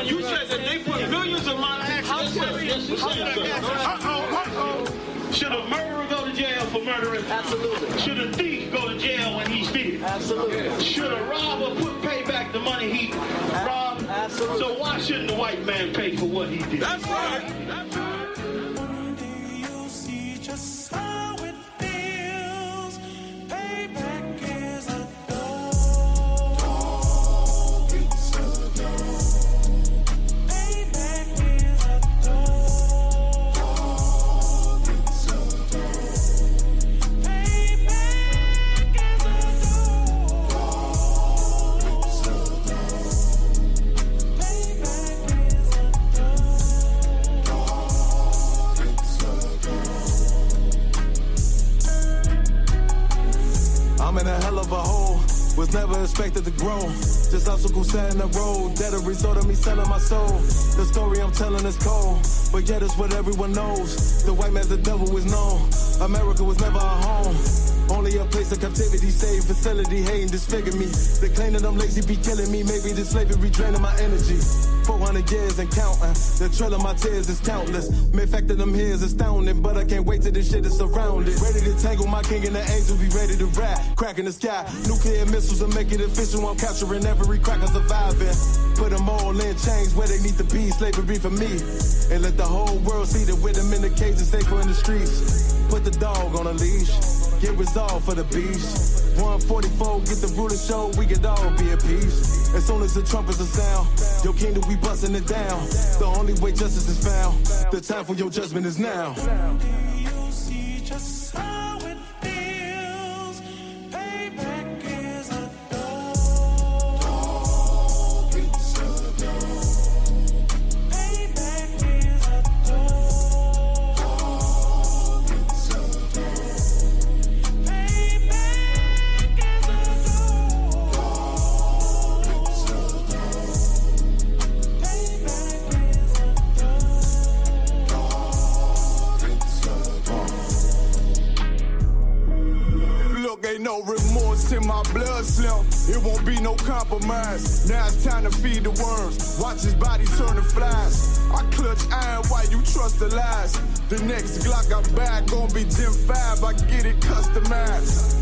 You said that they put millions of my house. Should a murderer go to jail for murdering? Absolutely. Should a thief go to jail when he steals? Absolutely. Should a robber pay back the money he robbed? Absolutely. So why shouldn't the white man pay for what he did? That's right. That's right. Was never expected to grow. Just obstacle set in the road. That a result of me selling my soul. The story I'm telling is cold, but yet it's what everyone knows. The white man's the devil is known. America was never our home. Only a place of captivity, save facility, hating disfigure me. They claim that I'm lazy, be killing me. Maybe this slavery draining my energy. 400 years and counting. The trail of my tears is countless. Main fact that I'm here is astounding, but I can't wait till this shit is surrounded. Ready to tangle my king and the angel, be ready to rap. Crack in the sky, nuclear missiles and make it official. I'm capturing every cracker surviving. Put them all in chains where they need to be. Slavery for me. And let the whole world see that with them in the cage and safer in the streets. Put the dog on a leash. Get resolved for the beast. 144, get the ruler show, we could all be at peace. As soon as the trumpets are sound, your kingdom, we busting it down. The only way justice is found, the time for your judgment is now. You see just how it feels. Payback is a dog. It's a dog. Payback is a dog. It's a dog. Ain't no remorse in my blood slim. It won't be no compromise. Now it's time to feed the worms. Watch his body turn to flies. I clutch iron while you trust the lies. The next Glock I buy gon' be Gen 5. I get it customized.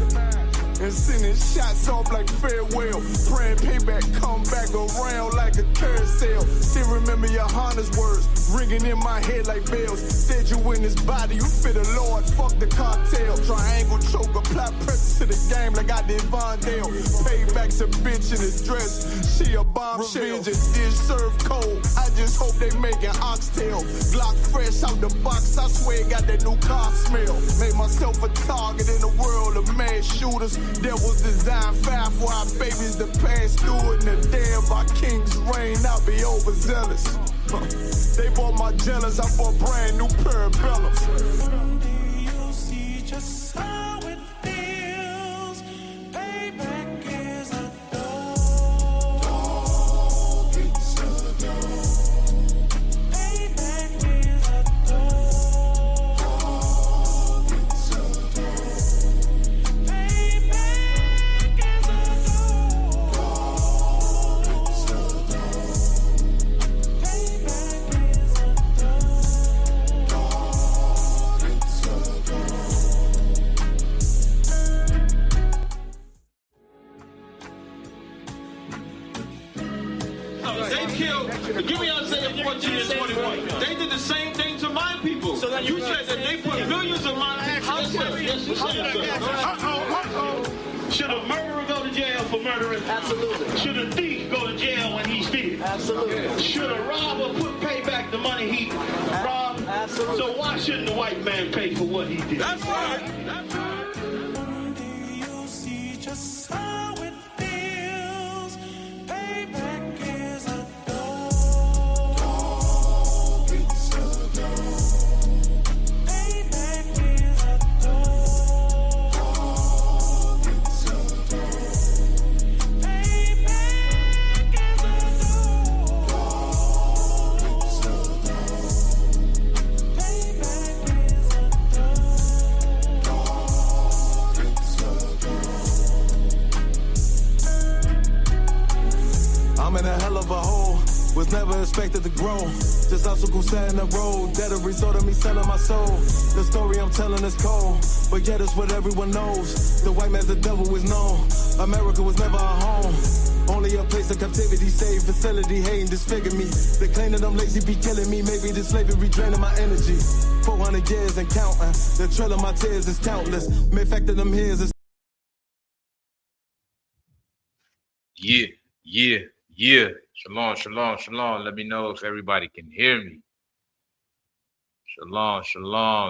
And sending shots off like farewell. Praying payback come back around like a carousel. Still remember your Honda's words ringing in my head like bells. Said you in this body, you fit the Lord, fuck the cartel. Triangle choke, apply pressure to the game like I did Vondale. Payback's a bitch in a dress, she a bombshell. Revenge is dish served cold, I just hope they making oxtail. Glock fresh out the box, I swear it got that new car smell. Made myself a target in the world of mad shooters. That was designed fire for our babies to pass through in the day of our king's reign. I'll be overzealous. They bought my jealous, I bought brand new parabellums. You see just how it feels. Payback is a dog. It's a dog. Payback is a dog. It's a dog. Give me Isaiah 14 and 21. They did the same thing to my people. So that you said that they put millions of my house. Should a murderer go to jail for murdering? Absolutely. Should a thief go to jail when he steals? Absolutely. Should a robber pay back the money he robbed? Absolutely. So why shouldn't the white man pay for what he did? That's right. That's right. You see just how it feels. Payback is a dog. It's a dog. Payback is a dog. It's a dog. Payback is a dog. It's a dog. Payback is a I'm in a hell of a hole. Was never expected to grow. Just obstacle sat in the road. That a result of me selling my soul. The story I'm telling is cold, but yet it's what everyone knows. The white man's the devil is known. America was never our home. Only a place of captivity, safe facility, hating disfigure me. They claim that I'm lazy, be killing me. Maybe this slavery draining my energy. 400 years and counting. The trail of my tears is countless. May fact that I'm here is Yeah. Shalom. Let me know if everybody can hear me. Shalom.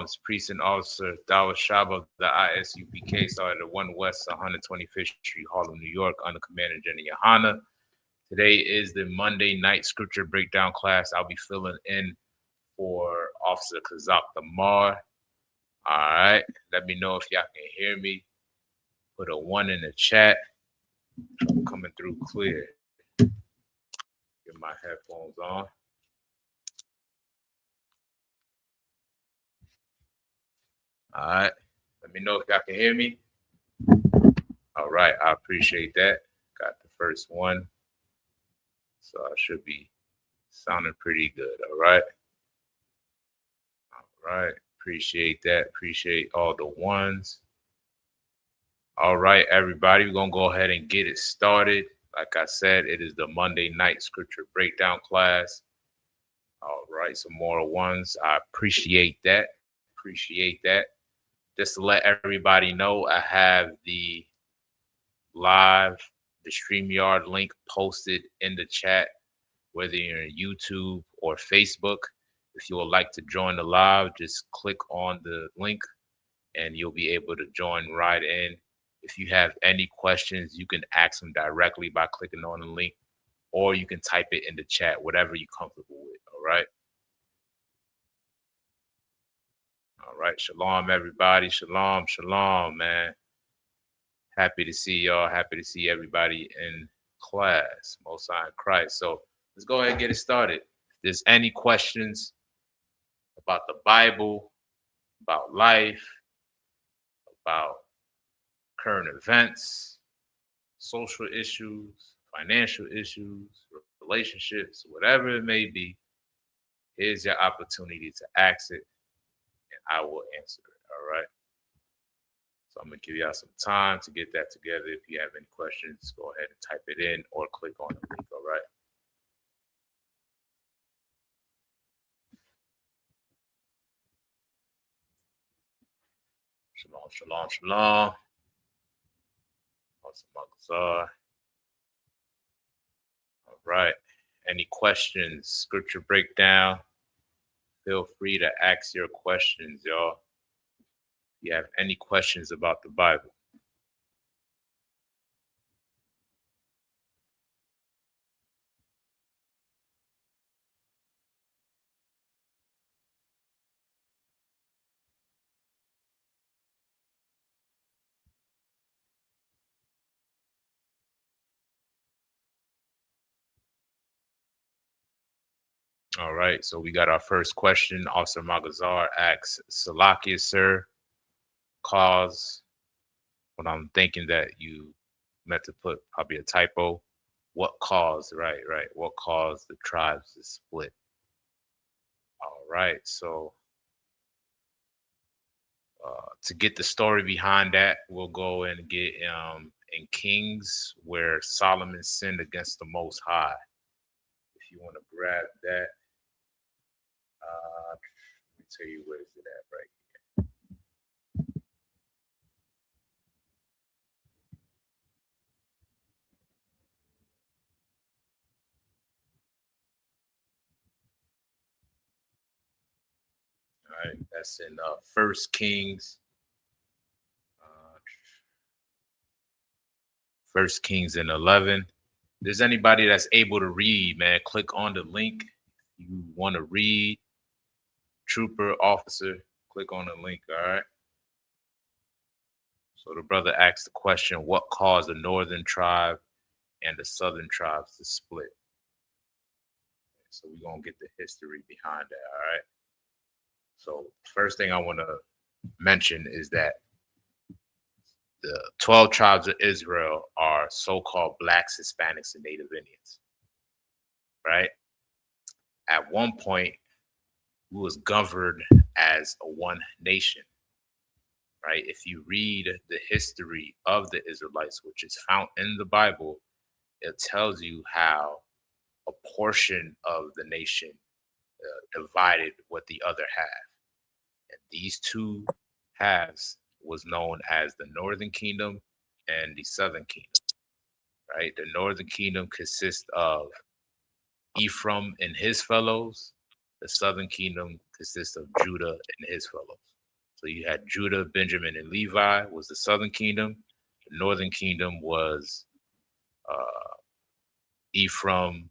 It's Precinct Officer Dawa Shaba, the ISUPK, started at 1 West 125th Street, Harlem, New York, under Commander Jenny Yohana. Today is the Monday night scripture breakdown class. I'll be filling in for Officer Kazak Damar. All right. Let me know if y'all can hear me. Put a 1 in the chat. I'm coming through clear. Get my headphones on. All right. Let me know if y'all can hear me. All right. I appreciate that. Got the first one. So I should be sounding pretty good. All right. Appreciate that. Appreciate all the ones. All right, everybody. We're going to go ahead and get it started. Like I said, it is the Monday night scripture breakdown class. All right. Some more ones. I appreciate that. Just to let everybody know, I have the StreamYard link posted in the chat, whether you're on YouTube or Facebook. If you would like to join the live, just click on the link and you'll be able to join right in. If you have any questions, you can ask them directly by clicking on the link, or you can type it in the chat, whatever you're comfortable with. All right. Shalom, everybody. Shalom, man. Happy to see y'all. Happy to see everybody in class. Most High in Christ. So let's go ahead and get it started. If there's any questions about the Bible, about life, about current events, social issues, financial issues, relationships, whatever it may be, here's your opportunity to ask it, and I will answer it. All right. So I'm going to give y'all some time to get that together. If you have any questions, go ahead and type it in or click on the link. All right. Shalom. All right. Any questions? Scripture breakdown. Feel free to ask your questions, y'all. If you have any questions about the Bible. All right, so we got our first question. Officer Magazar asks, Salakia, sir, cause, what I'm thinking that you meant to put probably a typo. What caused, right. What caused the tribes to split? All right, so to get the story behind that, we'll go and get in Kings where Solomon sinned against the Most High. If you want to grab that. Let me tell you where is it at right here. All right, that's in First Kings. First Kings in 11. If there's anybody that's able to read, man, click on the link. You want to read, trooper, officer, click on the link. All right. So the brother asked the question, what caused the northern tribe and the southern tribes to split? So we're going to get the history behind that. All right. So first thing I want to mention is that the 12 tribes of Israel are so-called Blacks, Hispanics, and Native Indians, right? at one point we was governed as a one nation, right? If you read the history of the Israelites, which is found in the Bible, it tells you how a portion of the nation divided with the other half. And these two halves was known as the Northern Kingdom and the Southern Kingdom, right? The Northern Kingdom consists of Ephraim and his fellows. The Southern Kingdom consists of Judah and his fellows. So you had Judah, Benjamin, and Levi was the Southern Kingdom. The Northern Kingdom was Ephraim,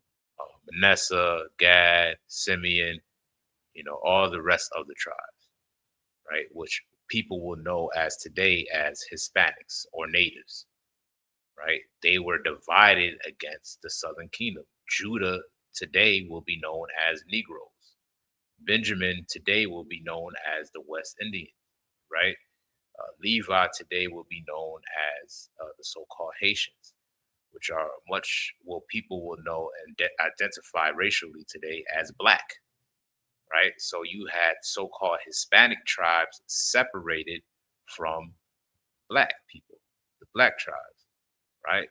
Manasseh, Gad, Simeon, all the rest of the tribes, right? Which people will know as today as Hispanics or natives, right? They were divided against the Southern Kingdom. Judah today will be known as Negroes. Benjamin today will be known as the West Indians, right? Levi today will be known as the so-called Haitians, which are people will know and identify racially today as Black, right? So you had so-called Hispanic tribes separated from Black people, the Black tribes, right?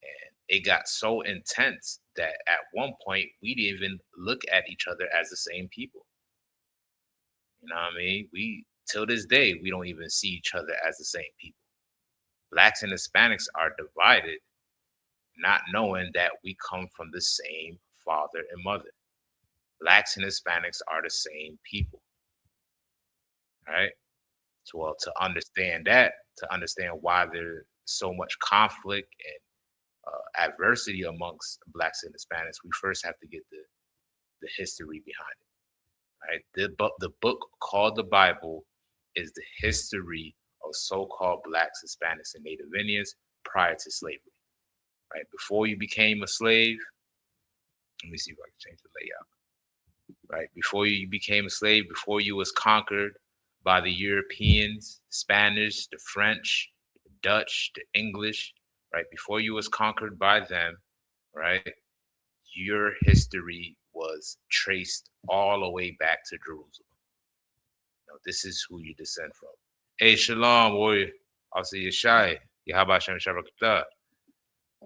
And it got so intense that at one point we didn't even look at each other as the same people. You know what I mean? Till this day, we don't even see each other as the same people. Blacks and Hispanics are divided, not knowing that we come from the same father and mother. Blacks and Hispanics are the same people, right? So, well, to understand why there's so much conflict and adversity amongst Blacks and Hispanics, we first have to get the history behind it, right? The book called the Bible is the history of so-called Blacks, Hispanics, and Native Indians prior to slavery, right? Before you became a slave, let me see if I can change the layout, right? Before you became a slave, before you was conquered by the Europeans, Spanish, the French, the Dutch, the English, right? Before you was conquered by them, right? Your history was traced all the way back to Jerusalem. This is who you descend from. Hey, shalom, warrior. I'll see you shy. Yahabashem Shabakata.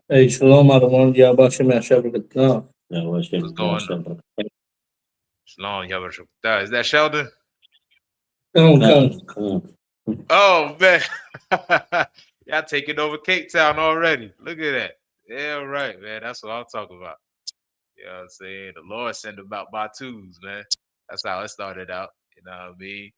Hey, shalom, Adawan. Yabashim Yashabakata. What's going on? Shalom, Yahabashem. Is that Sheldon? Come. Oh, man. Y'all taking over Cape Town already. Look at that. Yeah, right, man. That's what I'm talking about. You know what I'm saying? The Lord sent them out by twos, man. That's how it started out. You know what I mean?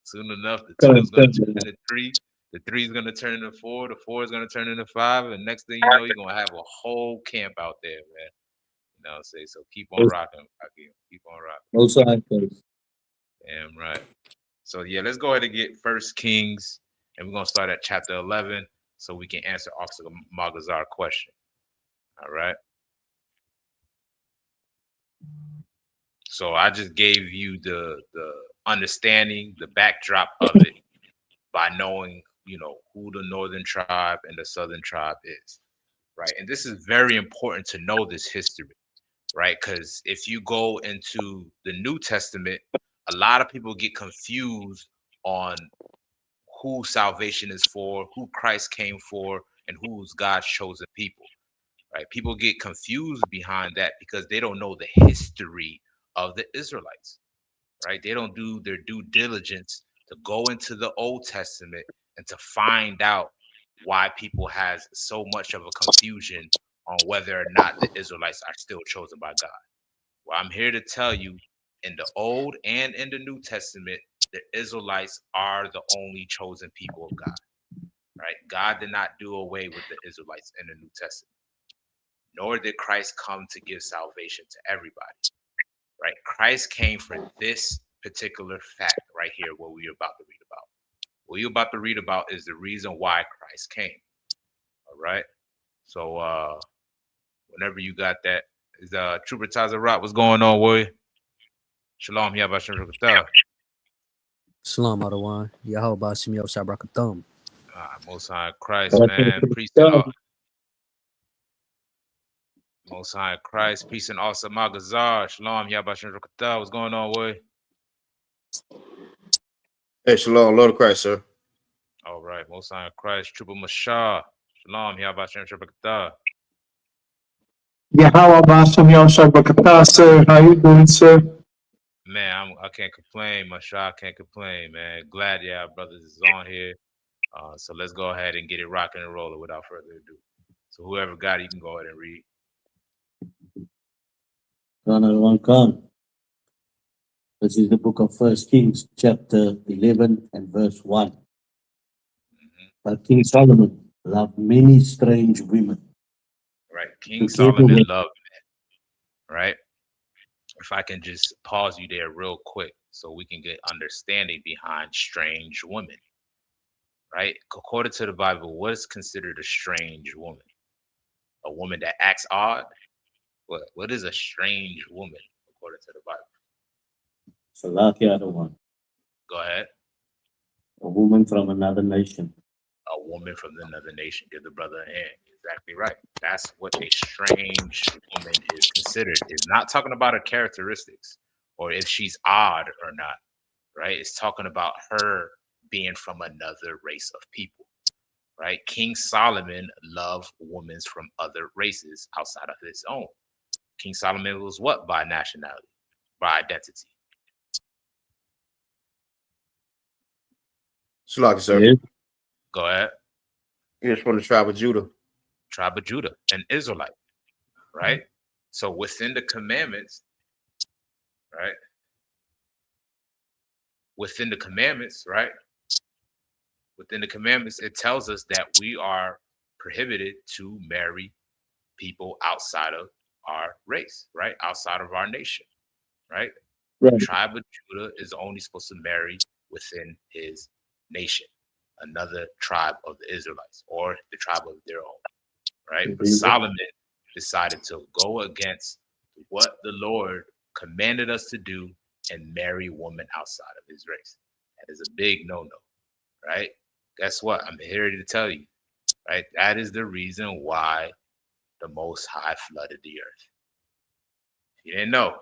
Soon enough, the 2 is going to turn into 3. The 3 is going to turn into 4. The 4 is going to turn into 5. And next thing you know, you're going to have a whole camp out there, man. You know what I'm saying? So keep on rocking. Keep on rocking. No sign, please. Damn right. So, yeah, let's go ahead and get 1 Kings. And we're going to start at chapter 11 so we can answer Officer Magazar's question. All right. So I just gave you the understanding, the backdrop of it by knowing, who the northern tribe and the southern tribe is, right? And this is very important to know this history, right? Because if you go into the New Testament, a lot of people get confused on who salvation is for, who Christ came for, and who's God's chosen people, right? People get confused behind that because they don't know the history of the Israelites, right? They don't do their due diligence to go into the Old Testament and to find out why people has so much of a confusion on whether or not the Israelites are still chosen by God. Well, I'm here to tell you, in the Old and in the New Testament, the Israelites are the only chosen people of God, right? God did not do away with the Israelites in the New Testament, nor did Christ come to give salvation to everybody, right? Christ came for this particular fact right here, what we're about to read about. What you're about to read about is the reason why Christ came, all right? So whenever you got that, is Trooper Tazarat, what's going on, warrior? Shalom, Yabashim Rakatah. Shalom, Adawan. Yahweh Shim Yo Shabrakathum. Most High Christ, man. Priest of Most High in Christ, peace and awesome Magazar. Shalom, Yabashim Rakatah. What's going on, boy? Hey, shalom, Lord of Christ, sir. All right, Most High in Christ, Trooper Mashah. Shalom, Yabashim Rakatah. Yahweh Bashem Yoshua Bakatah, sir. How you doing, sir? Man, I can't complain, Mashah. I can't complain, man. Glad y'all brothers is on here. So let's go ahead and get it rocking and rolling without further ado. So whoever got it, you can go ahead and read. Khan. This is the book of 1 Kings, chapter 11 and verse 1. But King Solomon loved many strange women. Right, King Solomon loved men, right? If I can just pause you there real quick so we can get understanding behind strange women, right? According to the Bible, what is considered a strange woman? A woman that acts odd? What is a strange woman according to the Bible? Salakia the one. Go ahead. A woman from another nation. A woman from another nation. Give the brother a hand. Exactly right. That's what a strange woman is considered. It's not talking about her characteristics or if she's odd or not, right? It's talking about her being from another race of people, right? King Solomon loved women from other races outside of his own. King Solomon was what by nationality, by identity? Shalom, sir. Yes. Go ahead. He's from the tribe of Judah. Tribe of Judah, an Israelite, right? So within the commandments, right? Within the commandments, right? Within the commandments, it tells us that we are prohibited to marry people outside of our race, right? Outside of our nation, right? Right. The tribe of Judah is only supposed to marry within his nation, another tribe of the Israelites or the tribe of their own, right? But Solomon decided to go against what the Lord commanded us to do and marry women outside of his race. That is a big no-no, right? Guess what? I'm here to tell you, right? That is the reason why the Most High flooded the earth. You didn't know,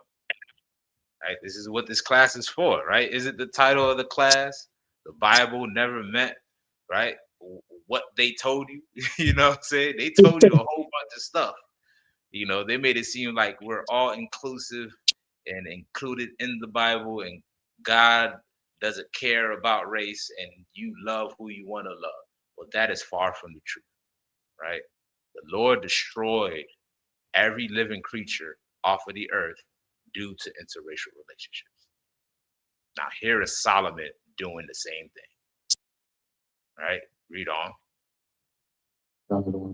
right? This is what this class is for, right? Is it the title of the class? The Bible never meant, right? What they told you, you know what I'm saying? They told you a whole bunch of stuff. You know, they made it seem like we're all inclusive and included in the Bible, and God doesn't care about race and you love who you want to love. Well, that is far from the truth, right? The Lord destroyed every living creature off of the earth due to interracial relationships. Now, here is Solomon doing the same thing, right? Read on.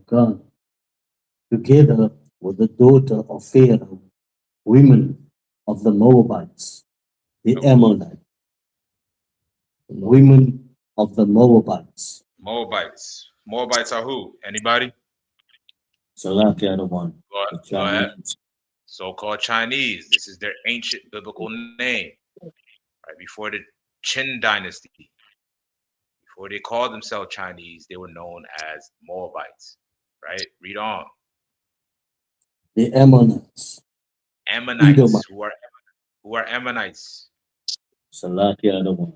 Khan. Together with the daughter of Pharaoh, women of the Moabites, the Ammonites, women of the Moabites. Moabites. Moabites are who? Anybody? Salakia the one. Go ahead. So-called Chinese. This is their ancient biblical name. Right before the Qin dynasty, before they called themselves Chinese, they were known as Moabites. Right? Read on. The Ammonites. Ammonites. Who are Ammonites? Salakia the one.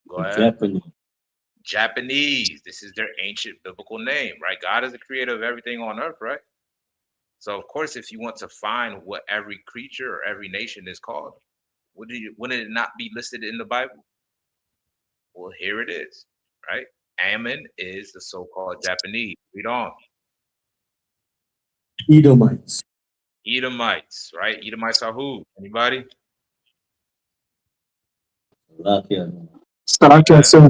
Go The ahead. Japanese. Japanese. This is their ancient biblical name, right? God is the creator of everything on earth, right? So of course, if you want to find what every creature or every nation is called, wouldn't it not be listed in the Bible? Well, here it is, right? Ammon is the so-called Japanese. Read on. Edomites. Edomites, right? Edomites are who? Anybody? Salakia the one. Salakia, sir.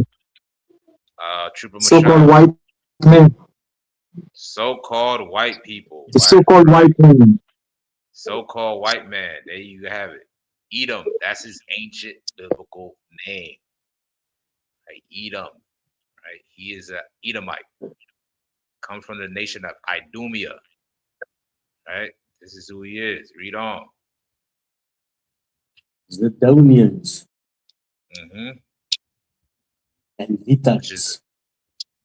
Trooper So-called Mashah. white men. So-called white people. The Right? so-called white men. So-called white man. There you have it. Edom. That's his ancient biblical name. Right? Edom. Right? He is a Edomite. Comes from the nation of Idumea. Right? This is who he is. Read on. Zidonians Mm-hmm. and Hittites.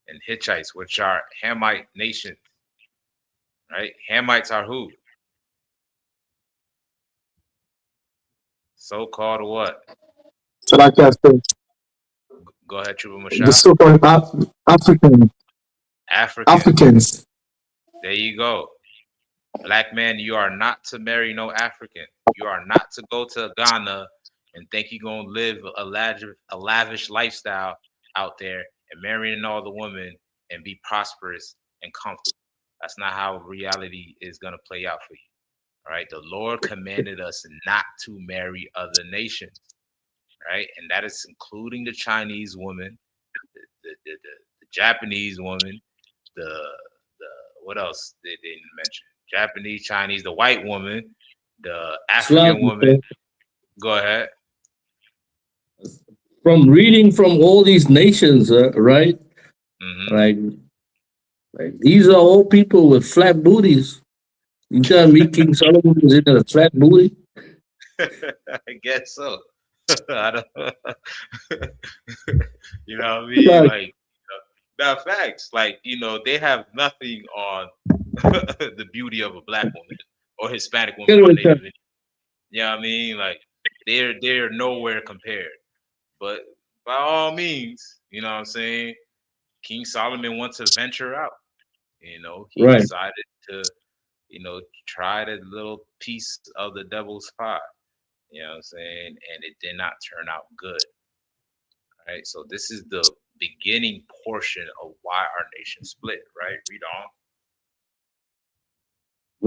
And Hittites, which are Hamite nations. Right? Hamites are who? So-called what? So like I said, Go ahead, Trooper the Mashah. so-called Africans. Africans. There you go. Black man, you are not to marry no African. You are not to go to Ghana and think you're going to live a lavish lifestyle out there and marrying all the women and be prosperous and comfortable. That's not how reality is going to play out for you. All right. The Lord commanded us not to marry other nations. Right. And that is including the Chinese woman, the Japanese woman, the what else they didn't mention? Japanese, Chinese, the white woman, the African woman. Go ahead. From reading from all these nations, right? Like these are all people with flat booties. You tell me King Solomon was in a flat booty? I guess so. I don't, you know what I mean? Like, now facts. Like, they have nothing on the beauty of a black woman or Hispanic woman. Or Native Indian. You know what I mean? Like, they're nowhere compared. But by all means, you know what I'm saying? King Solomon wants to venture out. He decided to, try the little piece of the devil's pie. You know what I'm saying? And it did not turn out good. All right. So this is the beginning portion of why our nation split, right? Read on.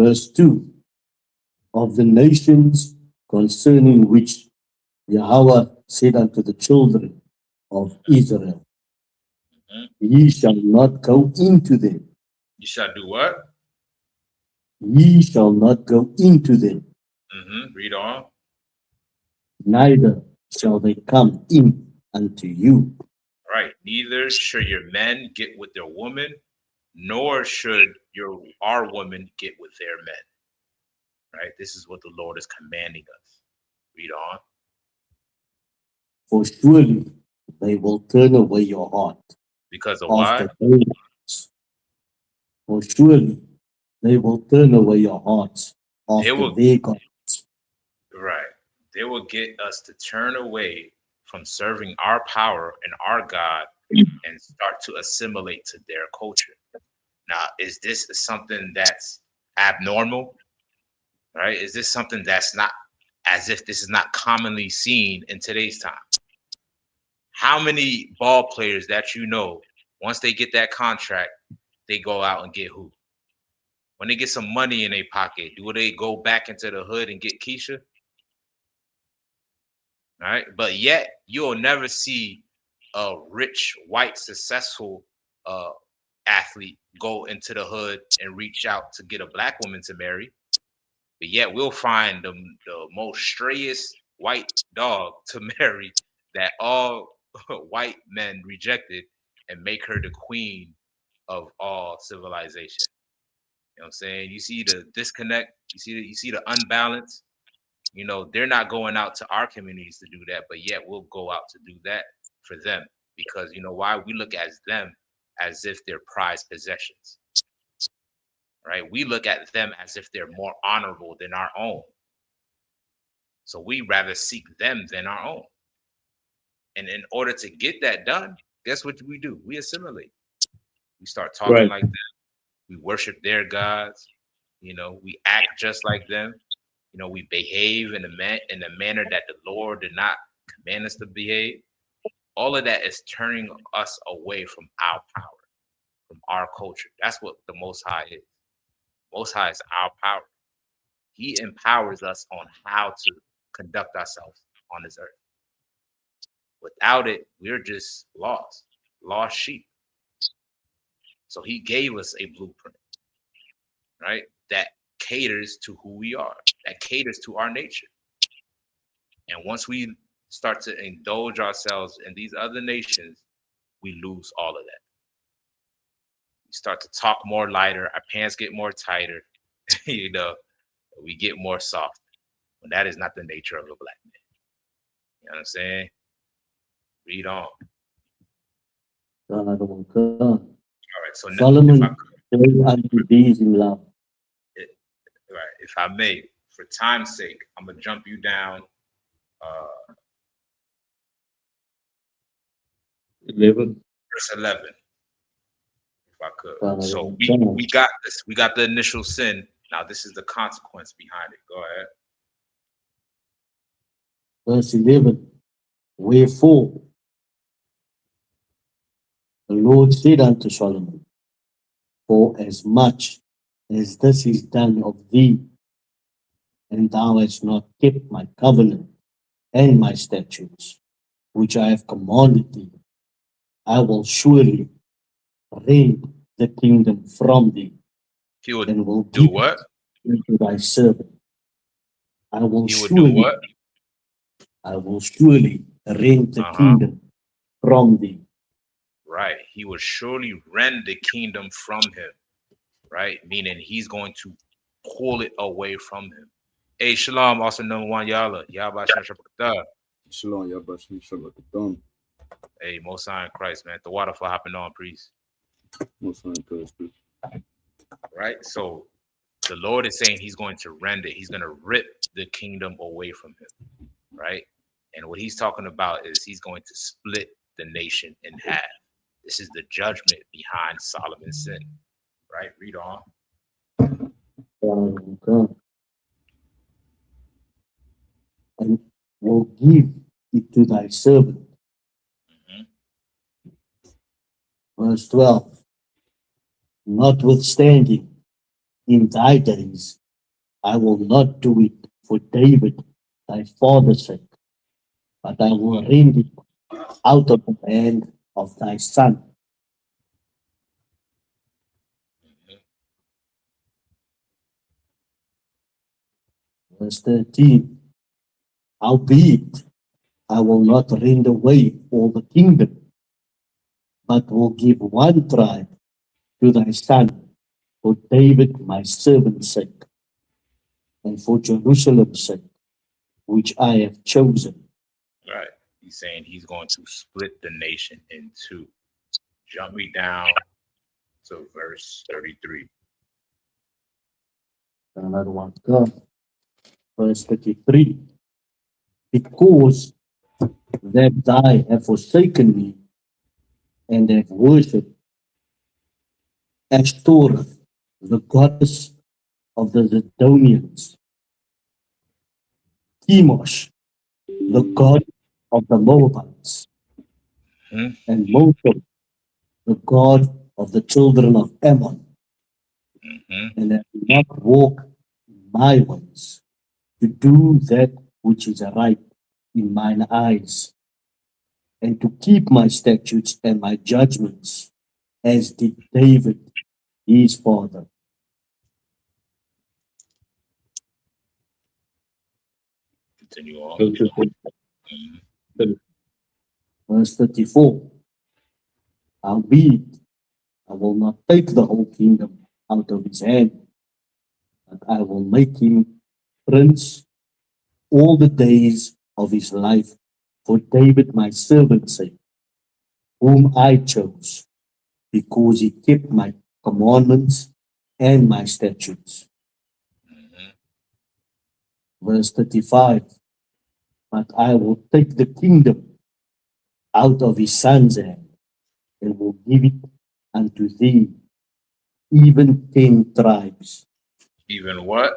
Verse 2. Of the nations concerning which Yahweh said unto the children of Israel, ye shall not go into them. You shall do what? Ye shall not go into them. Read on. Neither shall they come in unto you. Right. Neither should your men get with their women, nor should our women get with their men. Right. This is what the Lord is commanding us. Read on. For surely they will turn away your heart. Because of why? For surely they will turn away your hearts after their gods. Right. They will get us to turn away from serving our power and our God and start to assimilate to their culture. Now, is this something that's abnormal? Right? Is this something that's not, as if this is not commonly seen in today's time? How many ball players that once they get that contract, they go out and get who? When they get some money in their pocket, do they go back into the hood and get Keisha? All right. But yet you'll never see a rich, white, successful athlete go into the hood and reach out to get a black woman to marry. But yet we'll find the most strayest white dog to marry that all white men rejected and make her the queen of all civilization. You know what I'm saying? You see the disconnect, you see the unbalance. They're not going out to our communities to do that, but yet we'll go out to do that for them because why? We look at them as if they're prized possessions, right? We look at them as if they're more honorable than our own. So we rather seek them than our own. And in order to get that done, guess what we do? We assimilate. We start talking like them. We worship their gods. We act just like them. We behave in a manner that the Lord did not command us to behave. All of that is turning us away from our power, from our culture. That's what the Most High is. Most High is our power. He empowers us on how to conduct ourselves on this earth. Without it, we're just lost sheep. So he gave us a blueprint, right? That caters to who we are, that caters to our nature. And once we start to indulge ourselves in these other nations, we lose all of that. We start to talk more lighter, our pants get more tighter, we get more soft. When that is not the nature of a black man. You know what I'm saying? Read on. All right, so Solomon said unto these in love. Right, if I may, for time's sake, I'm gonna jump you down uh, 11. verse 11, if I could. Uh, So John. we got this. We got the initial sin. Now this is the consequence behind it. Go ahead. Verse 11. Wherefore the Lord said unto Solomon, for as much as this is done of thee, and thou hast not kept my covenant and my statutes, which I have commanded thee, I will surely rend the kingdom from thee, He would and will do give what? it unto thy servant. I will He would do surely, what? I will surely rend the Uh-huh. kingdom from thee. Right. He will surely rend the kingdom from him. Right. Meaning he's going to pull it away from him. Hey, Shalom, also number one, Yalla. Yabba Shashabakata. Shalom, Yabashim Shabbat. Hey, Most High in Christ, man. The water for hopping on, priest. Most High in Christ. Right. So the Lord is saying he's going to rend it. He's going to rip the kingdom away from him. Right. And what he's talking about is he's going to split the nation in half. This is the judgment behind Solomon's sin. Right. Read on. God, and will give it to thy servant. Verse 12. Notwithstanding, in thy days I will not do it for David thy father's sake, but I will rend it out of the hand of thy son. Verse 13. Howbeit, I will not rend away all the kingdom, but will give one tribe to thy son for David my servant's sake, and for Jerusalem's sake, which I have chosen. Right. He's saying he's going to split the nation in two. Jump me down to verse 33. Another one. God. Verse 33. Because that thou have forsaken me and have worshipped Ashtoreth, the goddess of the Zidonians, Chemosh, the god of the Moabites, and Molech, the god of the children of Ammon, and have not walked in my ways, to do that which is right in mine eyes, and to keep my statutes and my judgments, as did David his father. Continue on. Verse 34. Howbeit, I will not take the whole kingdom out of his hand, but I will make him prince all the days of his life for David my servant's sake, whom I chose, because he kept my commandments and my statutes. Verse 35. But I will take the kingdom out of his son's hand, and will give it unto thee, even 10 tribes. Even what?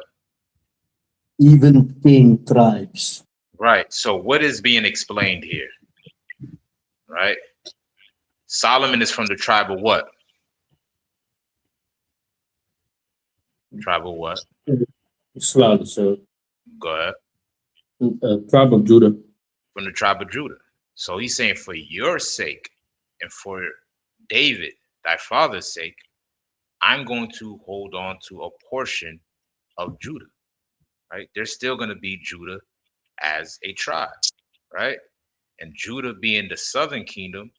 Even 10 tribes. Right. So what is being explained here? Right. Solomon is from the tribe of what? Tribe of what? Slaughter, sir. Go ahead. Tribe of Judah. From the tribe of Judah. So he's saying for your sake and for David, thy father's sake, I'm going to hold on to a portion of Judah. Right? There's still going to be Judah as a tribe, right? And Judah being the southern kingdom,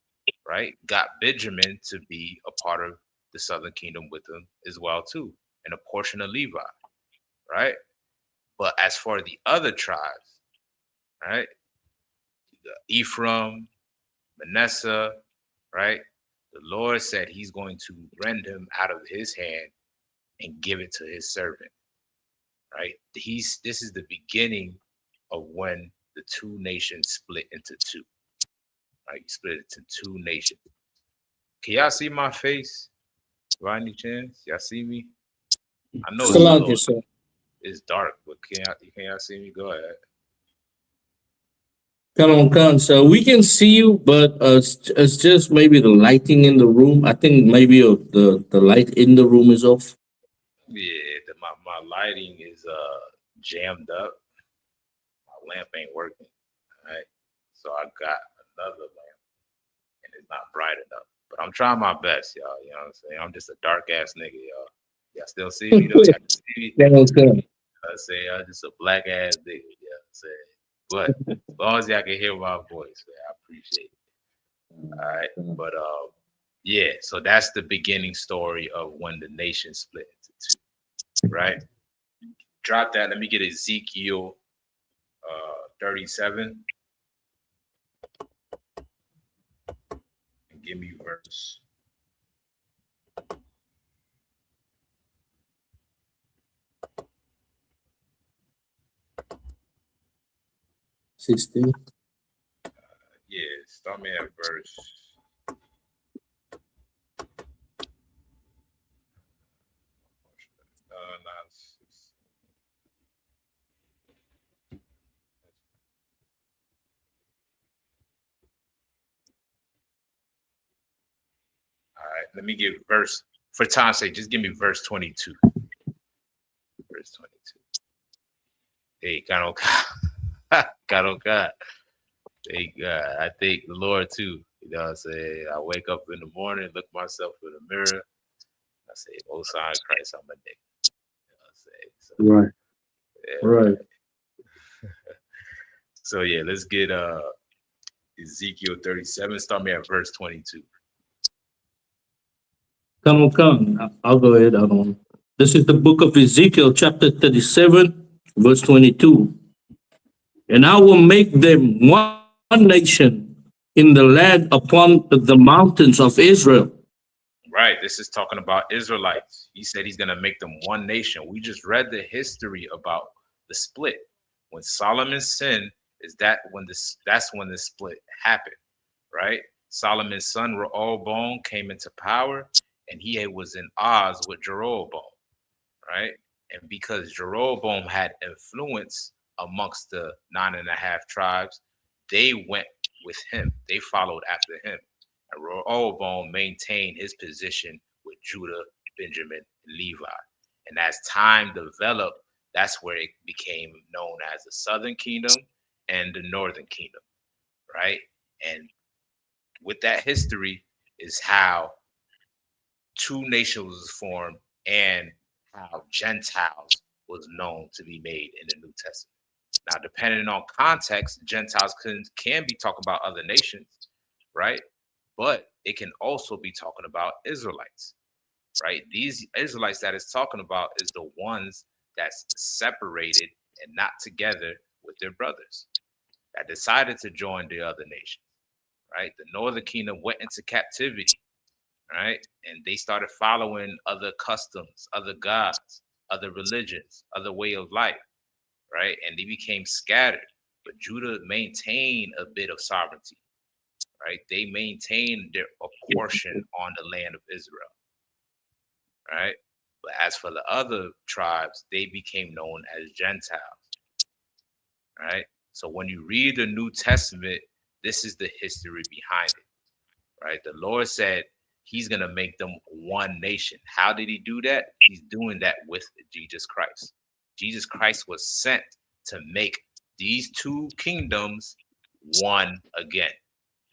right, got Benjamin to be a part of the southern kingdom with them as well too, and a portion of Levi, right? But as for the other tribes, right, Ephraim, Manasseh, right, the Lord said he's going to rend him out of his hand and give it to his servant, right? This is the beginning of when the two nations split into two. Right? You split it into two nations. Can y'all see my face? By any chance? Y'all see me? I know Salaki, sir. it's dark, but can y'all see me? Go ahead. Come, so we can see you, but it's just maybe the lighting in the room. I think maybe the light in the room is off. Yeah, my lighting is jammed up. My lamp ain't working. All right. So I got another lamp and it's not bright enough. But I'm trying my best, y'all. You know what I'm saying? I'm just a dark ass nigga, y'all. Y'all still see me though? Y'all can see me? I say I'm just a black ass nigga, you know what I'm saying? But as long as y'all can hear my voice, man, I appreciate it. All right. But yeah, so that's the beginning story of when the nation split into two. Right? Drop that. Let me get Ezekiel 37. And give me verse. $16. Yeah, start me at verse. All right, let me give verse, for time's sake, just give me verse 22. Verse 22. Hey, God, God. Hey, God, I thank the Lord too. You know what I'm saying? I wake up in the morning, look myself in the mirror. I say, Most High Christ, I'm a nigga. You know what I'm saying? So, Right. yeah, Right. So yeah, let's get Ezekiel 37. Start me at verse 22. Come. I'll go ahead. This is the book of Ezekiel, chapter 37, verse 22. And I will make them one nation in the land upon the mountains of Israel. Right. This is talking about Israelites. He said he's gonna make them one nation. We just read the history about the split. When Solomon sinned, that's when the split happened, right? Solomon's son Rehoboam came into power, and he was in odds with Jeroboam, right? And because Jeroboam had influence amongst the 9.5 tribes, they went with him. They followed after him. And Rehoboam maintained his position with Judah, Benjamin, and Levi. And as time developed, that's where it became known as the Southern Kingdom and the Northern Kingdom, right? And with that history is how two nations was formed and how Gentiles was known to be made in the New Testament. Now, depending on context, Gentiles can be talking about other nations, right? But it can also be talking about Israelites, right? These Israelites that it's talking about is the ones that's separated and not together with their brothers that decided to join the other nations, right? The Northern Kingdom went into captivity, right? And they started following other customs, other gods, other religions, other way of life, right? And they became scattered. But Judah maintained a bit of sovereignty, right? They maintained a portion on the land of Israel, right? But as for the other tribes, they became known as Gentiles, right? So when you read the New Testament, this is the history behind it, right? The Lord said he's going to make them one nation. How did he do that? He's doing that with Jesus Christ. Jesus Christ was sent to make these two kingdoms one again,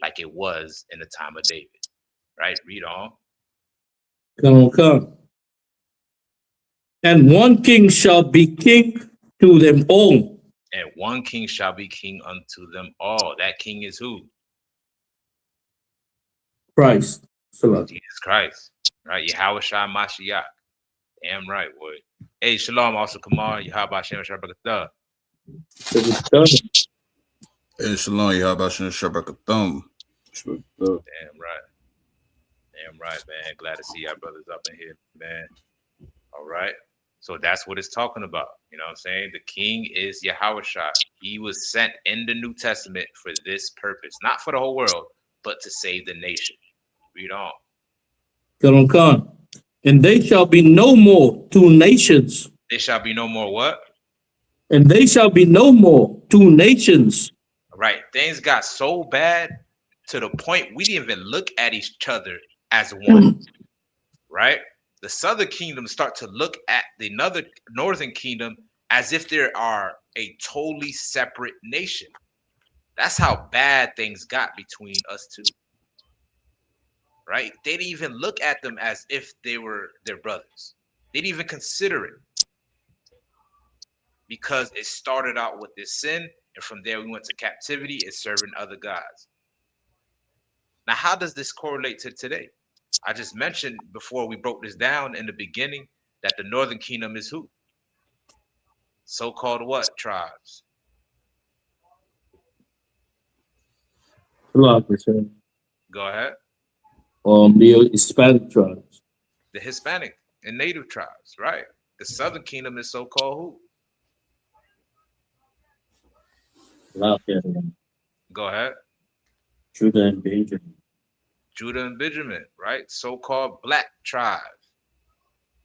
like it was in the time of David, right? Read on. Come. And one king shall be king to them all. And one king shall be king unto them all. That king is who? Christ. Jesus Christ, right? Yahweh Shai Mashiach. Damn right, boy. Hey, Shalom, also Kamar. Yahweh Shem Shabbat. Hey, Shalom, Yahweh Shem Shabbat. Damn right. Damn right, man. Glad to see our brothers up in here, man. All right. So that's what it's talking about. You know what I'm saying? The king is Yahweh Shai. He was sent in the New Testament for this purpose, not for the whole world, but to save the nation. Read on. Khan. And they shall be no more two nations. There shall be no more what? And they shall be no more two nations. Right. Things got so bad to the point we didn't even look at each other as one. Right? The southern kingdom start to look at the northern kingdom as if there are a totally separate nation. That's how bad things got between us two. Right? They didn't even look at them as if they were their brothers. They didn't even consider it. Because it started out with this sin, and from there we went to captivity and serving other gods. Now, how does this correlate to today? I just mentioned before we broke this down in the beginning that the northern kingdom is who? So-called what tribes? Go ahead. The Hispanic tribes. The Hispanic and native tribes, right? The southern kingdom is so-called who? Go ahead. Judah and Benjamin. Judah and Benjamin, right? So-called black tribes.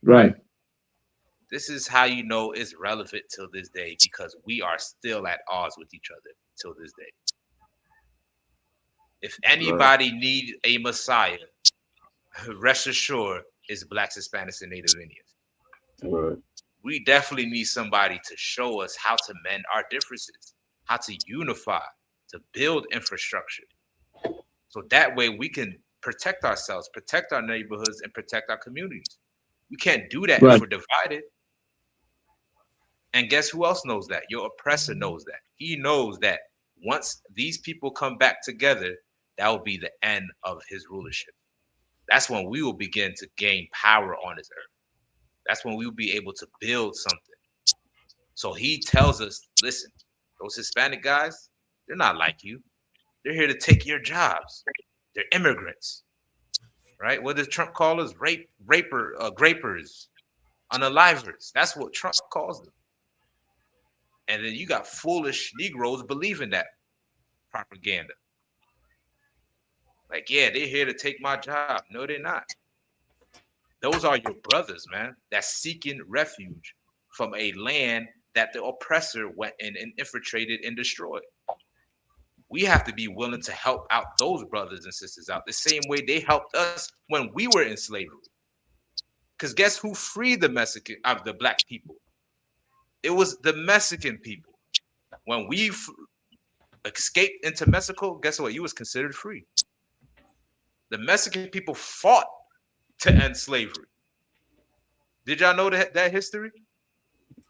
Right. This is how you know it's relevant till this day, because we are still at odds with each other till this day. If anybody need a Messiah, rest assured it's blacks, Hispanics, and Native Indians. Right. We definitely need somebody to show us how to mend our differences, how to unify, to build infrastructure. So that way we can protect ourselves, protect our neighborhoods, and protect our communities. We can't do that if we're divided. And guess who else knows that? Your oppressor knows that. He knows that once these people come back together, that will be the end of his rulership. That's when we will begin to gain power on this earth. That's when we will be able to build something. So he tells us, listen, those Hispanic guys, they're not like you. They're here to take your jobs. They're immigrants, right? What does Trump call us? Grapers, unalivers. That's what Trump calls them. And then you got foolish Negroes believing that propaganda. Like, yeah, they're here to take my job. No, they're not. Those are your brothers, man, that's seeking refuge from a land that the oppressor went in and infiltrated and destroyed. We have to be willing to help out those brothers and sisters out the same way they helped us when we were in slavery. Because guess who freed the Mexican of the black people? It was the Mexican people. When we escaped into Mexico, guess what? You was considered free. The Mexican people fought to end slavery. Did y'all know that history?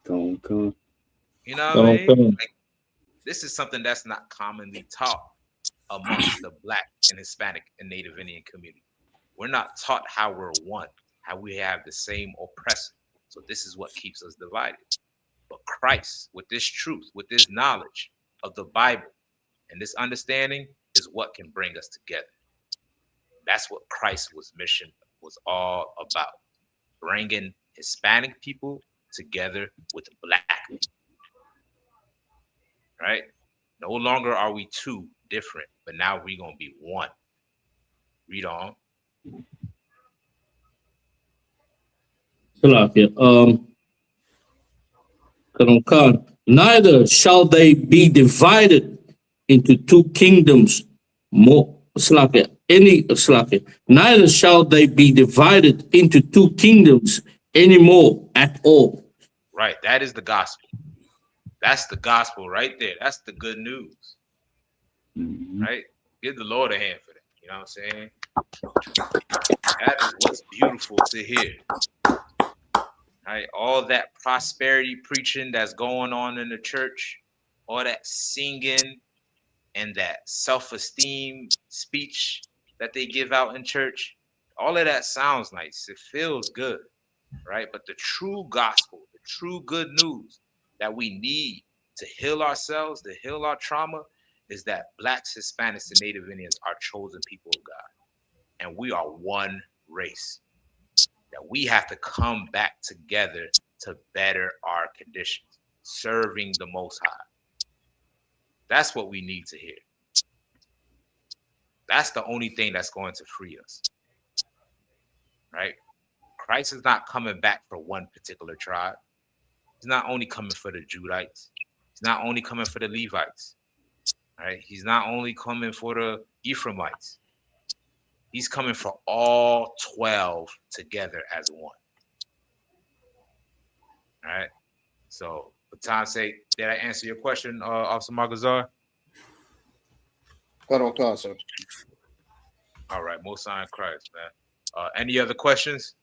Come. You know what I mean? Like, this is something that's not commonly taught amongst the black and Hispanic and Native Indian community. We're not taught how we're one, how we have the same oppressor. So this is what keeps us divided. But Christ, with this truth, with this knowledge of the Bible and this understanding, is what can bring us together. That's what Christ's mission was all about. Bringing Hispanic people together with black people. Right? No longer are we two different, but now we're going to be one. Read on. Neither shall they be divided into two kingdoms more. Neither shall they be divided into two kingdoms anymore at all. Right. That is the gospel. That's the gospel right there. That's the good news. Right? Give the Lord a hand for that. You know what I'm saying? That is what's beautiful to hear. Right? All that prosperity preaching that's going on in the church, all that singing and that self-esteem speech that they give out in church, all of that sounds nice. It feels good, right? But the true gospel, the true good news that we need to heal ourselves, to heal our trauma, is that blacks, Hispanics, and Native Indians are chosen people of God. And we are one race. That we have to come back together to better our conditions, serving the Most High. That's what we need to hear. That's the only thing that's going to free us, right? Christ is not coming back for one particular tribe. He's not only coming for the Judites. He's not only coming for the Levites, right? He's not only coming for the Ephraimites. He's coming for all 12 together as one. All right. So, for time's sake, did I answer your question, Officer Margazar? Hold on, sir. All right, Most High in Christ, man. Any other questions?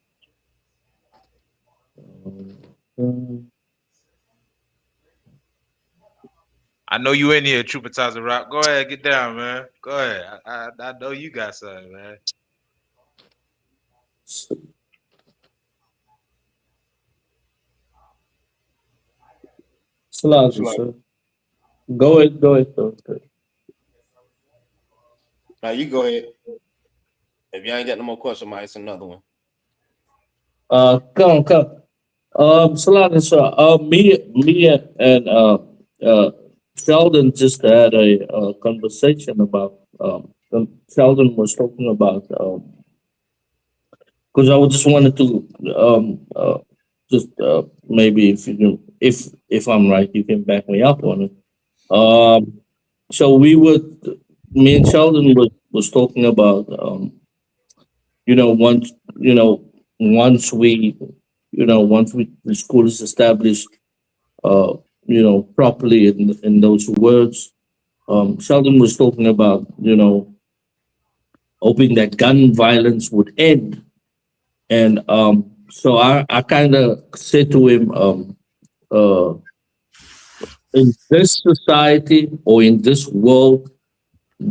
I know you in here, Trooper Taza Rock. Go ahead, get down, man. Go ahead. I know you got something, man. Salaam, sir. Go ahead, sir. Now you go ahead. If you ain't got no more questions, I might ask another one. Come. Salaam, sir. Me and Sheldon just had a conversation about. Sheldon was talking about because I just wanted to just maybe if you can, if I'm right, you can back me up on it. So me and Sheldon was talking about once the school is established properly in those words. Sheldon was talking about hoping that gun violence would end. And so I kind of said to him, in this society or in this world,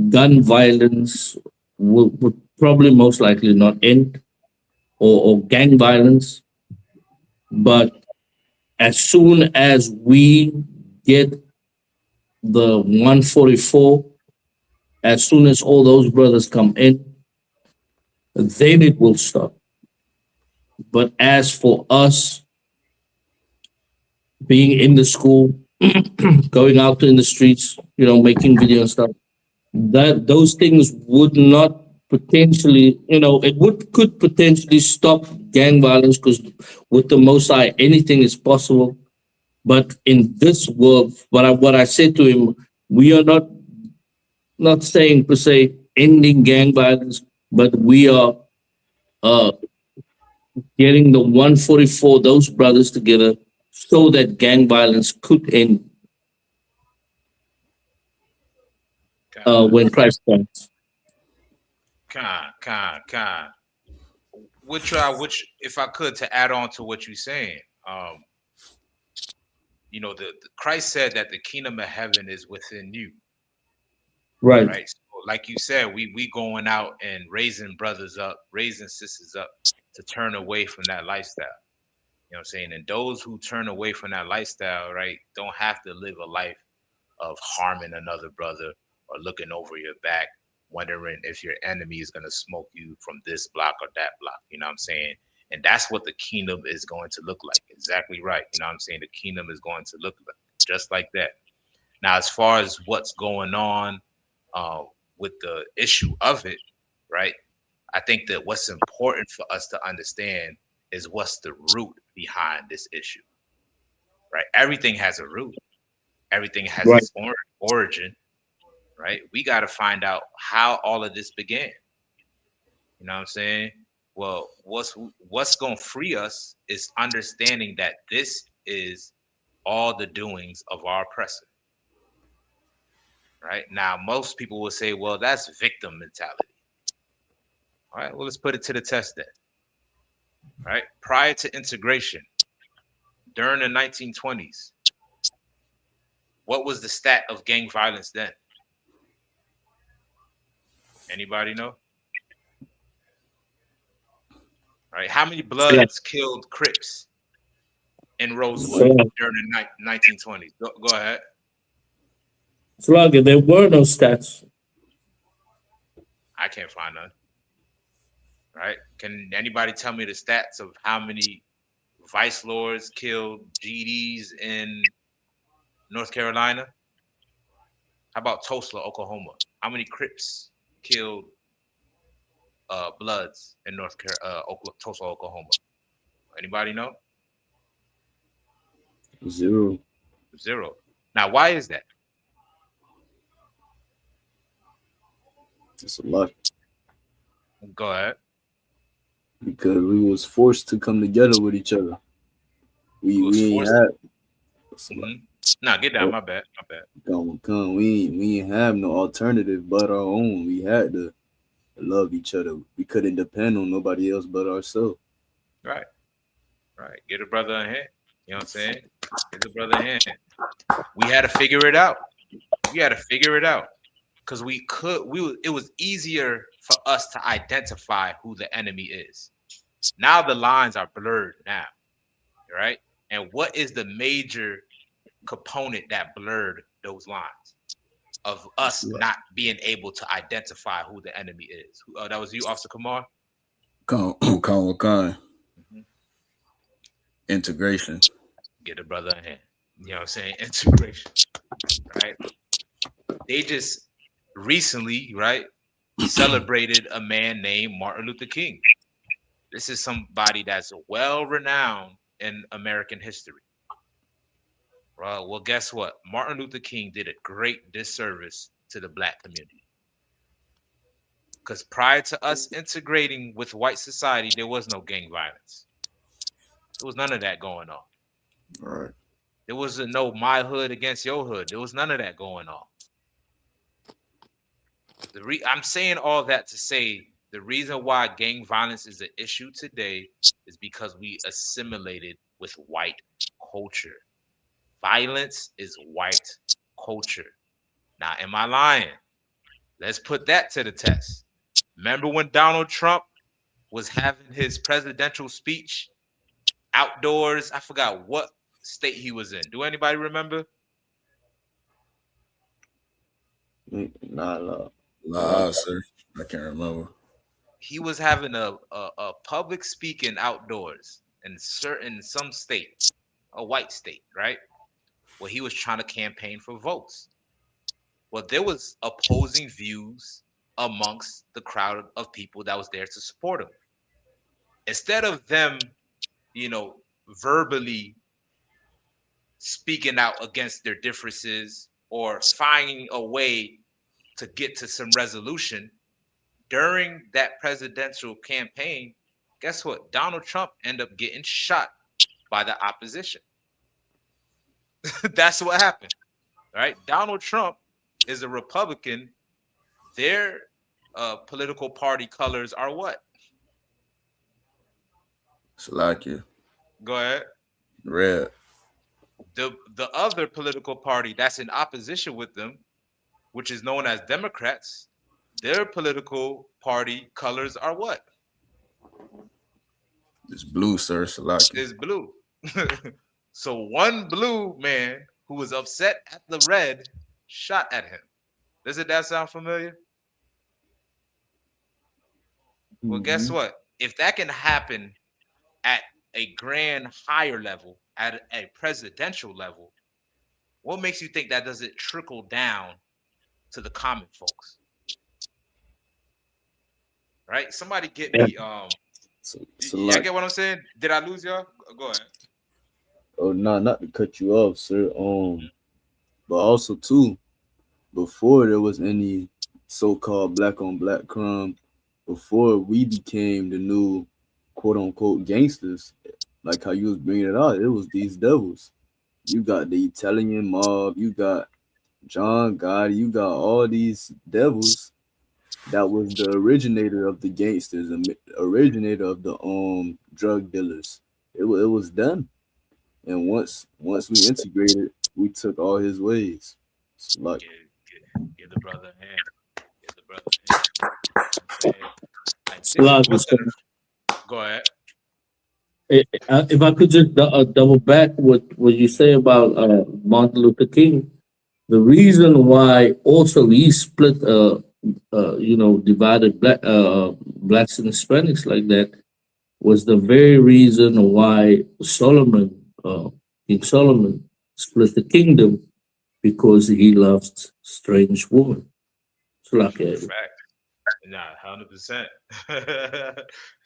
gun violence would probably most likely not end, or gang violence. But as soon as we get the 144, as soon as all those brothers come in, then it will stop. But as for us being in the school, going out in the streets, making video and stuff, that those things would not potentially, could potentially stop gang violence, because with the Most High, anything is possible. But in this world, what I said to him, we are not saying per se ending gang violence, but we are getting the 144, those brothers together, so that gang violence could end when Christ comes. Khan. Which, if I could, to add on to what you're saying, the Christ said that the kingdom of heaven is within you. Right. Right. So like you said, we going out and raising brothers up, raising sisters up to turn away from that lifestyle. You know what I'm saying? And those who turn away from that lifestyle, right, don't have to live a life of harming another brother or looking over your back, wondering if your enemy is going to smoke you from this block or that block. You know what I'm saying? And that's what the kingdom is going to look like. Exactly right. You know what I'm saying? The kingdom is going to look like just like that. Now, as far as what's going on with the issue of it, right, I think that what's important for us to understand is what's the root behind this issue, right? Everything has a root. Everything has its origin, right? We got to find out how all of this began. You know what I'm saying? Well, what's going to free us is understanding that this is all the doings of our oppressor. Right? Now, most people will say, well, that's victim mentality. All right, well, let's put it to the test then. Right? Prior to integration, during the 1920s, what was the stat of gang violence then? Anybody know? Right? How many Bloods killed Crips in Rosewood during the 1920s? Go ahead. Slugger, there were no stats. I can't find none. Right? Can anybody tell me the stats of how many vice lords killed GDs in North Carolina? How about Tulsa, Oklahoma? How many Crips killed Bloods in Tulsa, Oklahoma? Anybody know? 0. 0. Now, why is that? It's a lot. Go ahead. Because we was forced to come together with each other. We ain't had. Nah, get down. My bad. We ain't have no alternative but our own. We had to love each other. We couldn't depend on nobody else but ourselves. Right. Get a brother a hand. You know what I'm saying? Get a brother a hand. We had to figure it out. Because it was easier for us to identify who the enemy is. Now the lines are blurred now, right? And what is the major component that blurred those lines of us not being able to identify who the enemy is? That was you, Officer Kamar? Khan. Integration. Get a brother a hand. You know what I'm saying? Integration, right? They just recently, right, celebrated a man named Martin Luther King. This is somebody that's well renowned in American history. Well, guess what? Martin Luther King did a great disservice to the Black community. Because prior to us integrating with white society, there was no gang violence. There was none of that going on. Right. There wasn't no my hood against your hood. There was none of that going on. I'm saying all that to say the reason why gang violence is an issue today is because we assimilated with white culture. Violence is white culture. Now, am I lying? Let's put that to the test. Remember when Donald Trump was having his presidential speech outdoors? I forgot what state he was in. Do anybody remember? Nah, sir. I can't remember. He was having a public speaking outdoors in some state, a white state, right? Where he was trying to campaign for votes. Well, there was opposing views amongst the crowd of people that was there to support him. Instead of them, verbally speaking out against their differences or finding a way to get to some resolution during that presidential campaign, guess what? Donald Trump ended up getting shot by the opposition. That's what happened, right? Donald Trump is a Republican. Their political party colors are what? Slovakia. Go ahead. Red. The other political party that's in opposition with them, which is known as Democrats, their political party colors are what? It's blue, sir. Slovakia. It's blue. So one blue man who was upset at the red shot at him. Doesn't that sound familiar? Well, guess what? If that can happen at a grand higher level, at a presidential level, what makes you think that doesn't trickle down to the common folks? Right? Somebody get me. Y'all get what I'm saying? Did I lose y'all? Go ahead. Oh no, not to cut you off, sir. But also too, before there was any so-called black on black crime, before we became the new quote unquote gangsters, like how you was bringing it out, it was these devils. You got the Italian mob, you got John Gotti, you got all these devils that was the originator of the gangsters, the originator of the drug dealers. It was them. And once we integrated, we took all his ways. It's like give the brother a hand. Give the brother a hand. Go ahead. If I could just double back what you say about Martin Luther King, the reason why also he split, divided blacks and Hispanics like that was the very reason why King Solomon split the kingdom because he loves strange women. It's like Fact. Nah, 100%.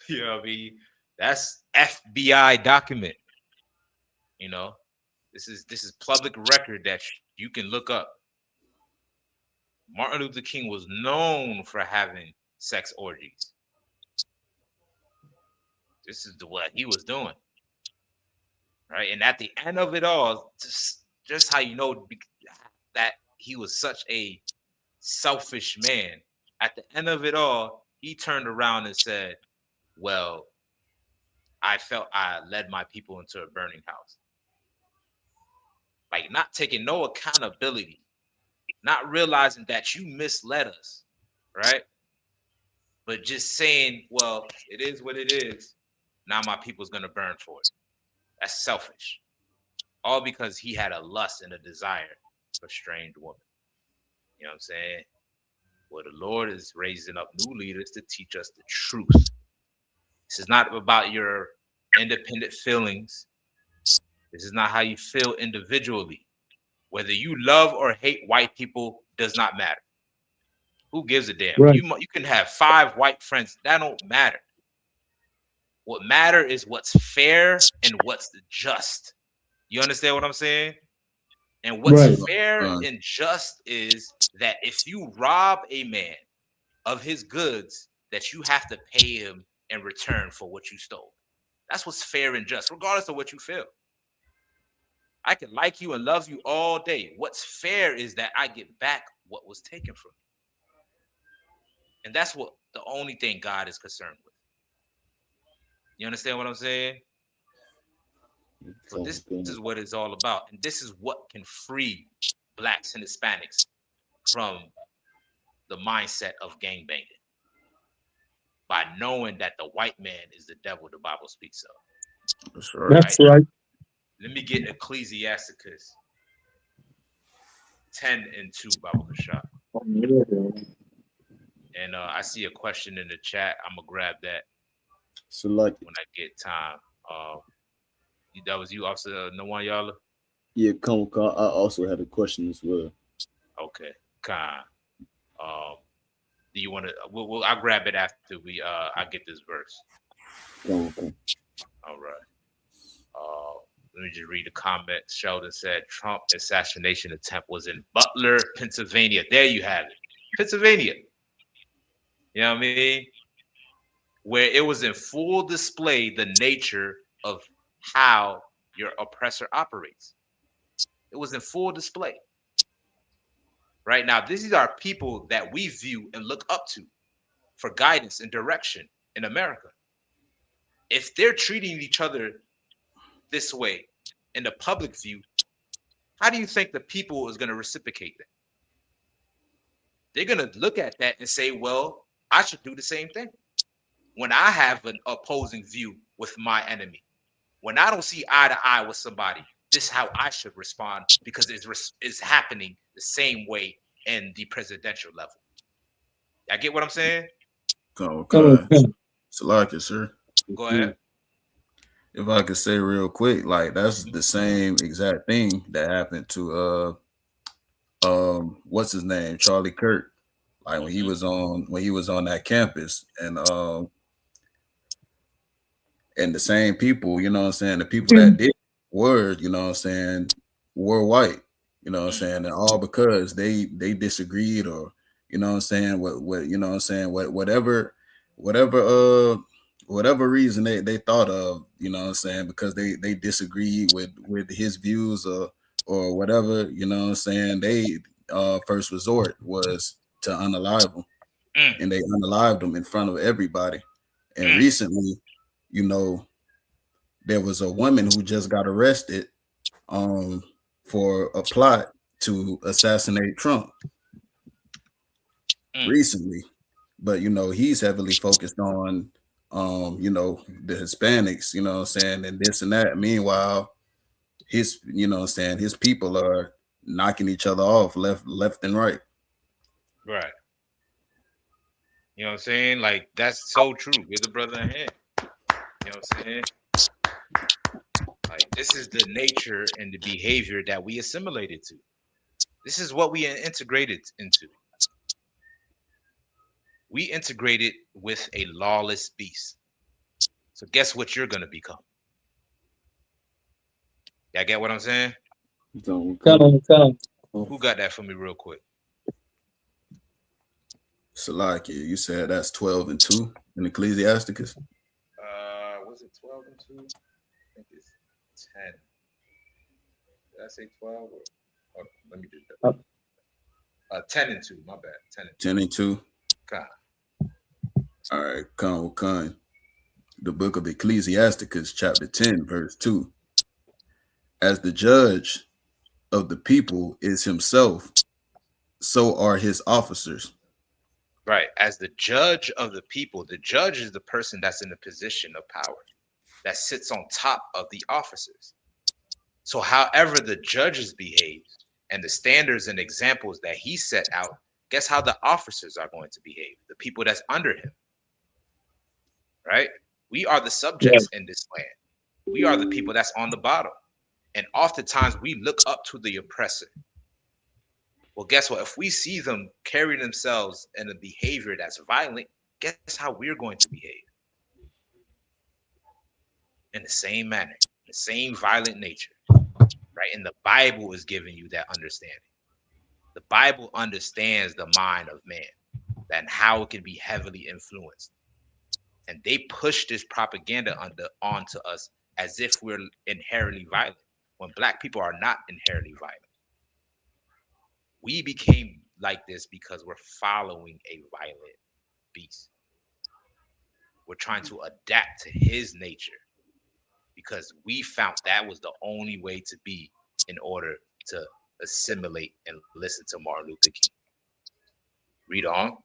You know what I mean? That's FBI document. You know, this is public record that you can look up. Martin Luther King was known for having sex orgies. This is what he was doing, right? And at the end of it all, just how you know that he was such a selfish man. At the end of it all, he turned around and said, well, I felt I led my people into a burning house. Like, not taking no accountability, not realizing that you misled us, right? But just saying, well, it is what it is. Now my people's going to burn for it. That's selfish. All because he had a lust and a desire for strange women. You know what I'm saying? Well, the Lord is raising up new leaders to teach us the truth. This is not about your independent feelings. This is not how you feel individually. Whether you love or hate white people does not matter. Who gives a damn? Right. You can have 5 white friends. That don't matter. What matter is what's fair and what's just. You understand what I'm saying? And what's Right. fair and just is that if you rob a man of his goods, that you have to pay him in return for what you stole. That's what's fair and just, regardless of what you feel. I can like you and love you all day. What's fair is that I get back what was taken from me. And that's what the only thing God is concerned with. You understand what I'm saying? So this is what it's all about. And this is what can free blacks and Hispanics from the mindset of gangbanging. By knowing that the white man is the devil the Bible speaks of. That's right. That's right. Let me get Ecclesiasticus 10:2, Bible shot. And I see a question in the chat. I'm gonna grab that Salaki. when I get time. That was you, Officer Nawan Yala? Yeah, come on. I also had a question as well. Okay, Khan. Do you want to? I'll grab it after I get this verse. Come on. All right. Let me just read the comment. Sheldon said Trump assassination attempt was in Butler, Pennsylvania. There you have it, Pennsylvania. You know what I mean? Where it was in full display the nature of how your oppressor operates. It was in full display. Right now, these are people that we view and look up to for guidance and direction in America. If they're treating each other this way in the public view, how do you think the people is going to reciprocate that? They're going to look at that and say, well, I should do the same thing. When I have an opposing view with my enemy, when I don't see eye to eye with somebody, this is how I should respond, because it's happening the same way in the presidential level. I get what I'm saying? Okay. Salaki, sir. Go ahead. If I could say real quick, like that's the same exact thing that happened to what's his name, Charlie Kirk, like when he was on that campus, and the same people, you know what I'm saying, the people that did were, you know what I'm saying, were white, you know what I'm saying, and all because they disagreed, or you know what I'm saying, what you know what I'm saying, whatever reason they thought of, you know what I'm saying, because they disagreed with his views or whatever, you know what I'm saying, they first resort was to unalive him, and they unalived him in front of everybody. And recently, you know, there was a woman who just got arrested for a plot to assassinate Trump recently, but you know, he's heavily focused on you know, the Hispanics, you know what I'm saying, and this and that. Meanwhile, his, you know what I'm saying, his people are knocking each other off left and right. Right. You know what I'm saying? Like, that's so true. Give the brother a hand. You know what I'm saying? Like, this is the nature and the behavior that we assimilated to. This is what we integrated into. We integrated with a lawless beast. So guess what you're going to become? Y'all get what I'm saying? Don't Come on. Who got that for me real quick? Salakia, you said that's 12 and 2 in Ecclesiasticus. Was it 12 and 2? I think it's 10. Did I say 12? Or, let me do that. 10 and 2, my bad. 10 and 2. God. All right, Khan. The book of Ecclesiasticus, chapter 10, verse 2. As the judge of the people is himself, so are his officers. Right. As the judge of the people, the judge is the person that's in the position of power, that sits on top of the officers. So however the judges behave and the standards and examples that he set out, guess how the officers are going to behave? The people that's under him. Right? We are the subjects in this land. We are the people that's on the bottom. And oftentimes we look up to the oppressor. Well, guess what? If we see them carry themselves in a behavior that's violent, guess how we're going to behave? In the same manner, the same violent nature, right? And the Bible is giving you that understanding. The Bible understands the mind of man and how it can be heavily influenced. And they push this propaganda onto us as if we're inherently violent, when Black people are not inherently violent. We became like this because we're following a violent beast. We're trying to adapt to his nature because we found that was the only way to be in order to assimilate and listen to Martin Luther King. Read on.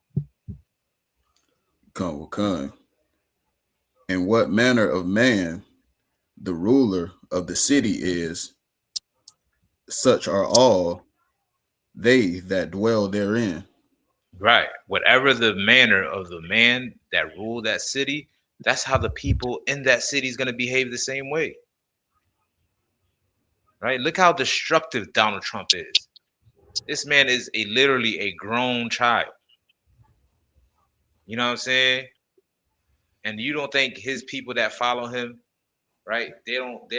Khan. And what manner of man the ruler of the city is, such are all they that dwell therein. Right. Whatever the manner of the man that ruled that city, that's how the people in that city is going to behave the same way. Right? Look how destructive Donald Trump is. This man is literally a grown child. You know what I'm saying? And you don't think his people that follow him, right? They don't,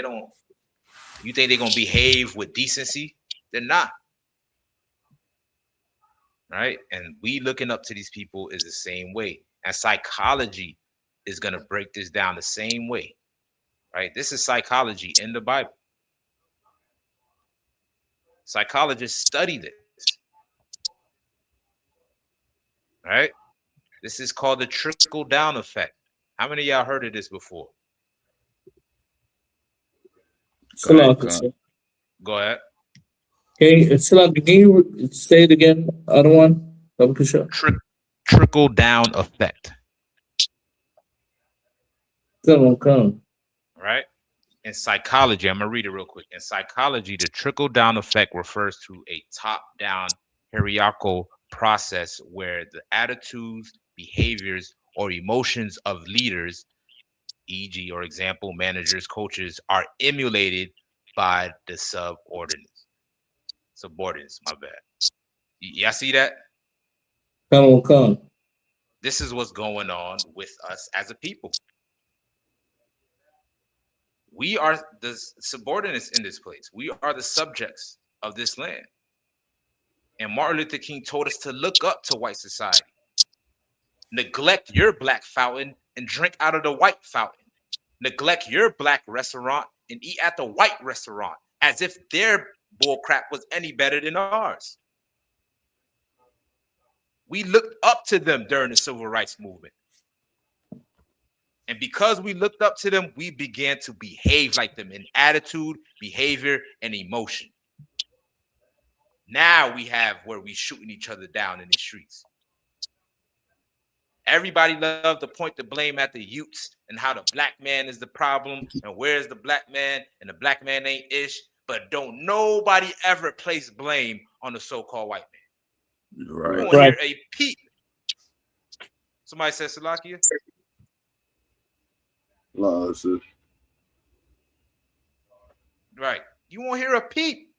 you think they're going to behave with decency? They're not. Right? And we looking up to these people is the same way. And psychology is going to break this down the same way. Right? This is psychology in the Bible. Psychologists study this. Right? This is called the trickle down effect. How many of y'all heard of this before? Go ahead. Go ahead. Okay, can you say it again? Other one? Trickle down effect. Come on. Right? In psychology, I'm going to read it real quick. In psychology, the trickle down effect refers to a top down hierarchical process where the attitudes, behaviors, or emotions of leaders, e.g., or example, managers, coaches, are emulated by the subordinates, my bad. Y'all see that? Come. This is what's going on with us as a people. We are the subordinates in this place. We are the subjects of this land. And Martin Luther King told us to look up to white society. Neglect your Black fountain and drink out of the white fountain. Neglect your Black restaurant and eat at the white restaurant, as if their bullcrap was any better than ours. We looked up to them during the Civil Rights Movement. And because we looked up to them, we began to behave like them in attitude, behavior, and emotion. Now we have where we shooting each other down in the streets. Everybody loved to point the blame at the youths and how the Black man is the problem and where's the Black man and the Black man ain't ish, but don't nobody ever place blame on the so-called white man. Right. You won't hear a peep. Somebody said Salakia? Right. You won't hear a peep.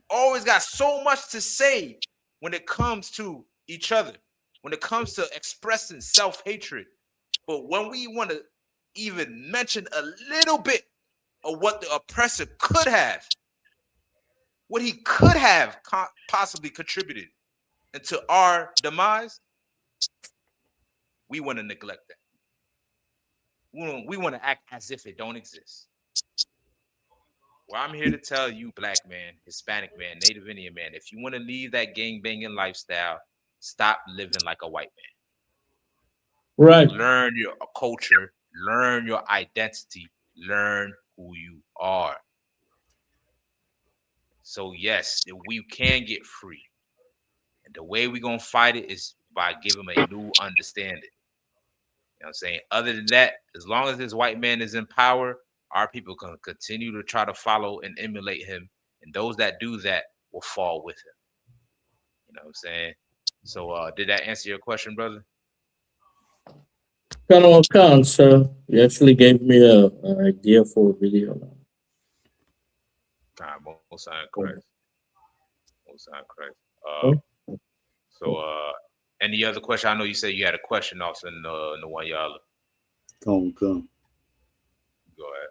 always got so much to say when it comes to each other, when it comes to expressing self-hatred. But when we want to even mention a little bit of what the oppressor could have, what he could have possibly contributed into our demise, we want to neglect that. We want to act as if it don't exist. Well, I'm here to tell you, black man, Hispanic man, Native Indian man, if you want to leave that gang banging lifestyle, stop living like a white man. Right. Learn your culture, learn your identity, learn who you are. So yes, we can get free. And the way we're going to fight it is by giving them a new understanding. You know what I'm saying? Other than that, as long as this white man is in power, our people can continue to try to follow and emulate him. And those that do that will fall with him. You know what I'm saying? So did that answer your question, brother? Kind of accounts, sir. You actually gave me an idea for a video now. Most High Christ. Most High Christ. So any other question? I know you said you had a question also in the one y'all. Come. Go ahead.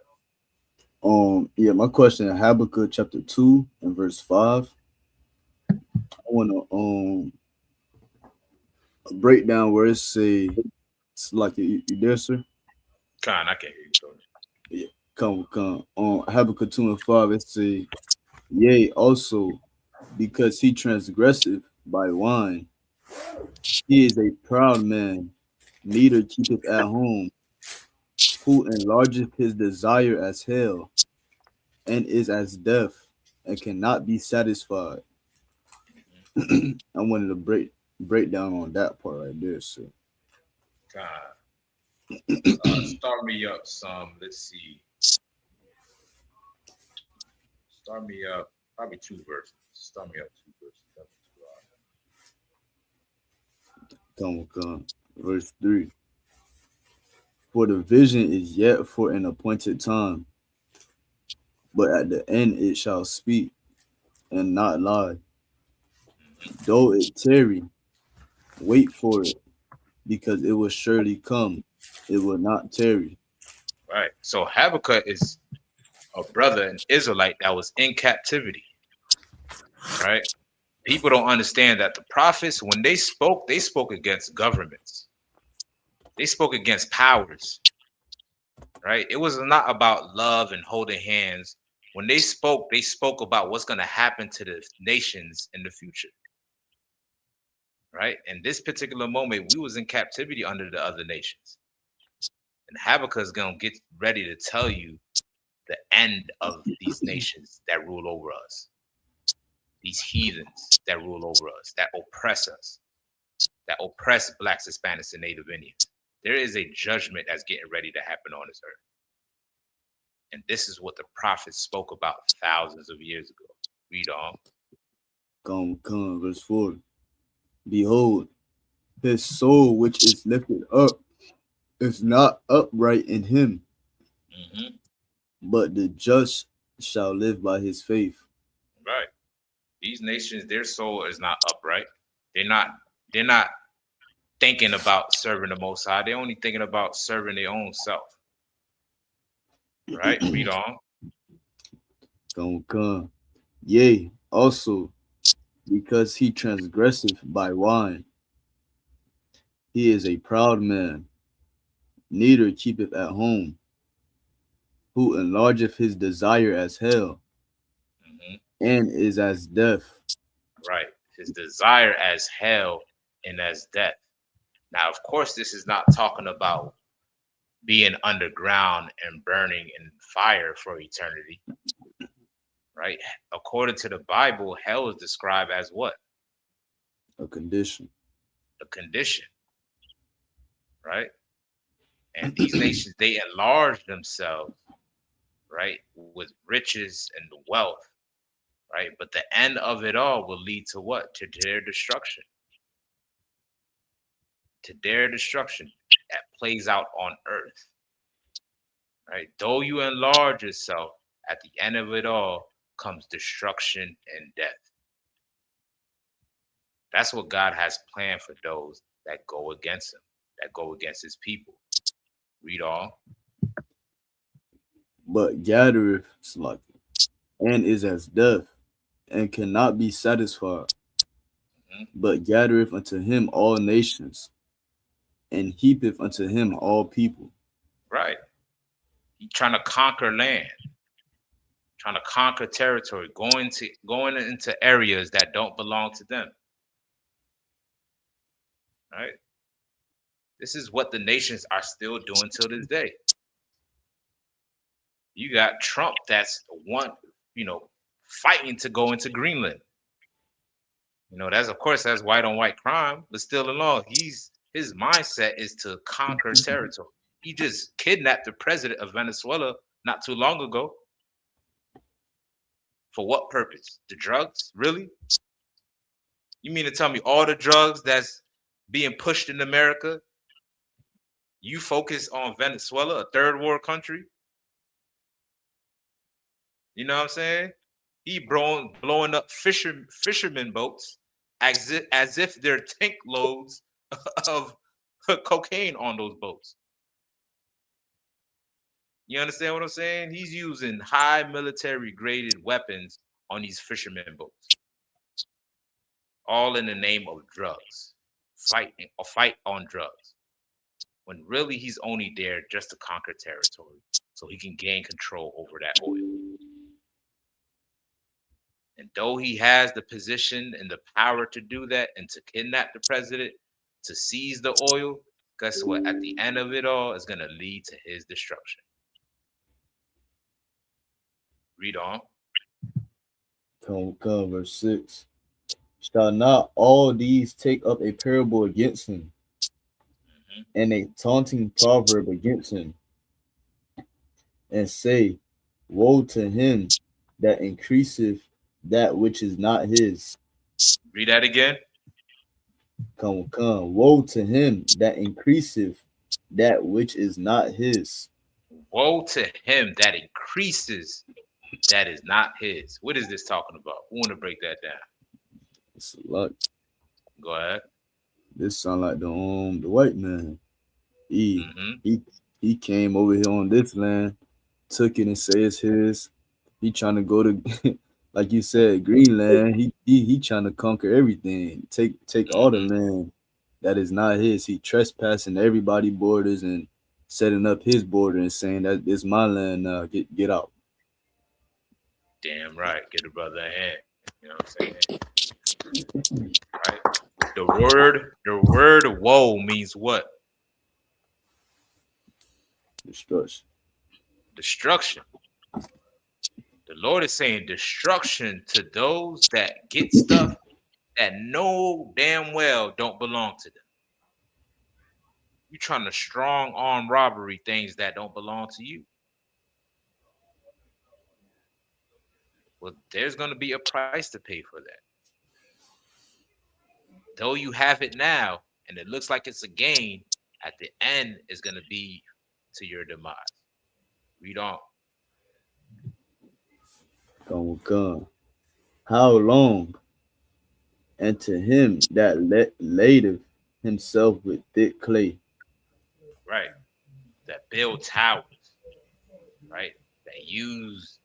Yeah, my question in Habakkuk chapter 2 and verse 5. I want to a breakdown where it say, it's like you there, sir? I can't hear you. Sorry. Yeah, come. Habakkuk 2 and 5, it say, yea, also, because he transgresseth by wine, he is a proud man, neither keepeth at home, who enlargeth his desire as hell, and is as death, and cannot be satisfied. I wanted to break down on that part right there, sir. Start me up some. Let's see. Start me up probably 2 verses. Start me up 2 verses. Come. Verse 3. For the vision is yet for an appointed time, but at the end it shall speak and not lie. Though it tarry, wait for it, because it will surely come. It will not tarry. Right. So Habakkuk is a brother, an Israelite that was in captivity. Right. People don't understand that the prophets, when they spoke against governments. They spoke against powers. Right. It was not about love and holding hands. When they spoke about what's going to happen to the nations in the future. Right. In this particular moment, we was in captivity under the other nations. And Habakkuk is going to get ready to tell you the end of these nations that rule over us. These heathens that rule over us, that oppress us, that oppress blacks, Hispanics, and Native Indians. There is a judgment that's getting ready to happen on this earth. And this is what the prophets spoke about thousands of years ago. Read on. Come, verse 4. Behold, his soul which is lifted up is not upright in him, but the just shall live by his faith. Right. These nations, their soul is not upright. They're not thinking about serving the Most High. They're only thinking about serving their own self. Right? Read on. Come. Yea, also, because he transgresseth by wine, he is a proud man, neither keepeth at home, who enlargeth his desire as hell, and is as death. Right. His desire as hell and as death. Now, of course, this is not talking about being underground and burning in fire for eternity. Right? According to the Bible, hell is described as what? A condition. A condition. Right? And these nations, they enlarge themselves, right, with riches and wealth, right? But the end of it all will lead to what? To their destruction. To their destruction that plays out on earth. Right? Though you enlarge yourself, at the end of it all, comes destruction and death. That's what God has planned for those that go against him, that go against his people. Read on. But gathereth slaughter, and is as death, and cannot be satisfied, but gathereth unto him all nations, and heapeth unto him all people. Right. He's trying to conquer land, trying to conquer territory, going into areas that don't belong to them. Right? This is what the nations are still doing till this day. You got Trump that's fighting to go into Greenland. That's of course that's white on white crime, but still along, his mindset is to conquer territory. He just kidnapped the president of Venezuela not too long ago. For what purpose? The drugs? Really? You mean to tell me all the drugs that's being pushed in America, you focus on Venezuela, a third world country? You know what I'm saying? He blowing up fishermen boats as if they're tank loads of cocaine on those boats. You understand what I'm saying? He's using high military graded weapons on these fishermen boats, all in the name of drugs, fight on drugs. When really he's only there just to conquer territory, so he can gain control over that oil. And though he has the position and the power to do that and to kidnap the president, to seize the oil, guess what? At the end of it all, it's going to lead to his destruction. Read on. Come, verse 6. Shall not all these take up a parable against him, and a taunting proverb against him, and say, woe to him that increaseth that which is not his. Read that again. Come. Woe to him that increaseth that which is not his. Woe to him that increases that is not his. What is this talking about? Who want to break that down? It's a lot. Go ahead. This sound like the white man. He came over here on this land, took it and say it's his. He trying to go to like you said, Greenland. He trying to conquer everything. Take all the land that is not his. He trespassing everybody's borders and setting up his border and saying that it's my land now. Get out. Damn right. Get a brother a hand. You know what I'm saying? Right. The word woe means what? Destruction. The Lord is saying destruction to those that get stuff that know damn well don't belong to them. You trying to strong arm robbery things that don't belong to you. Well, there's going to be a price to pay for that. Though you have it now and it looks like it's a gain, at the end is going to be to your demise. Read on. Come. How long? And to him that ladeth himself with thick clay. Right. That build towers. Right. That use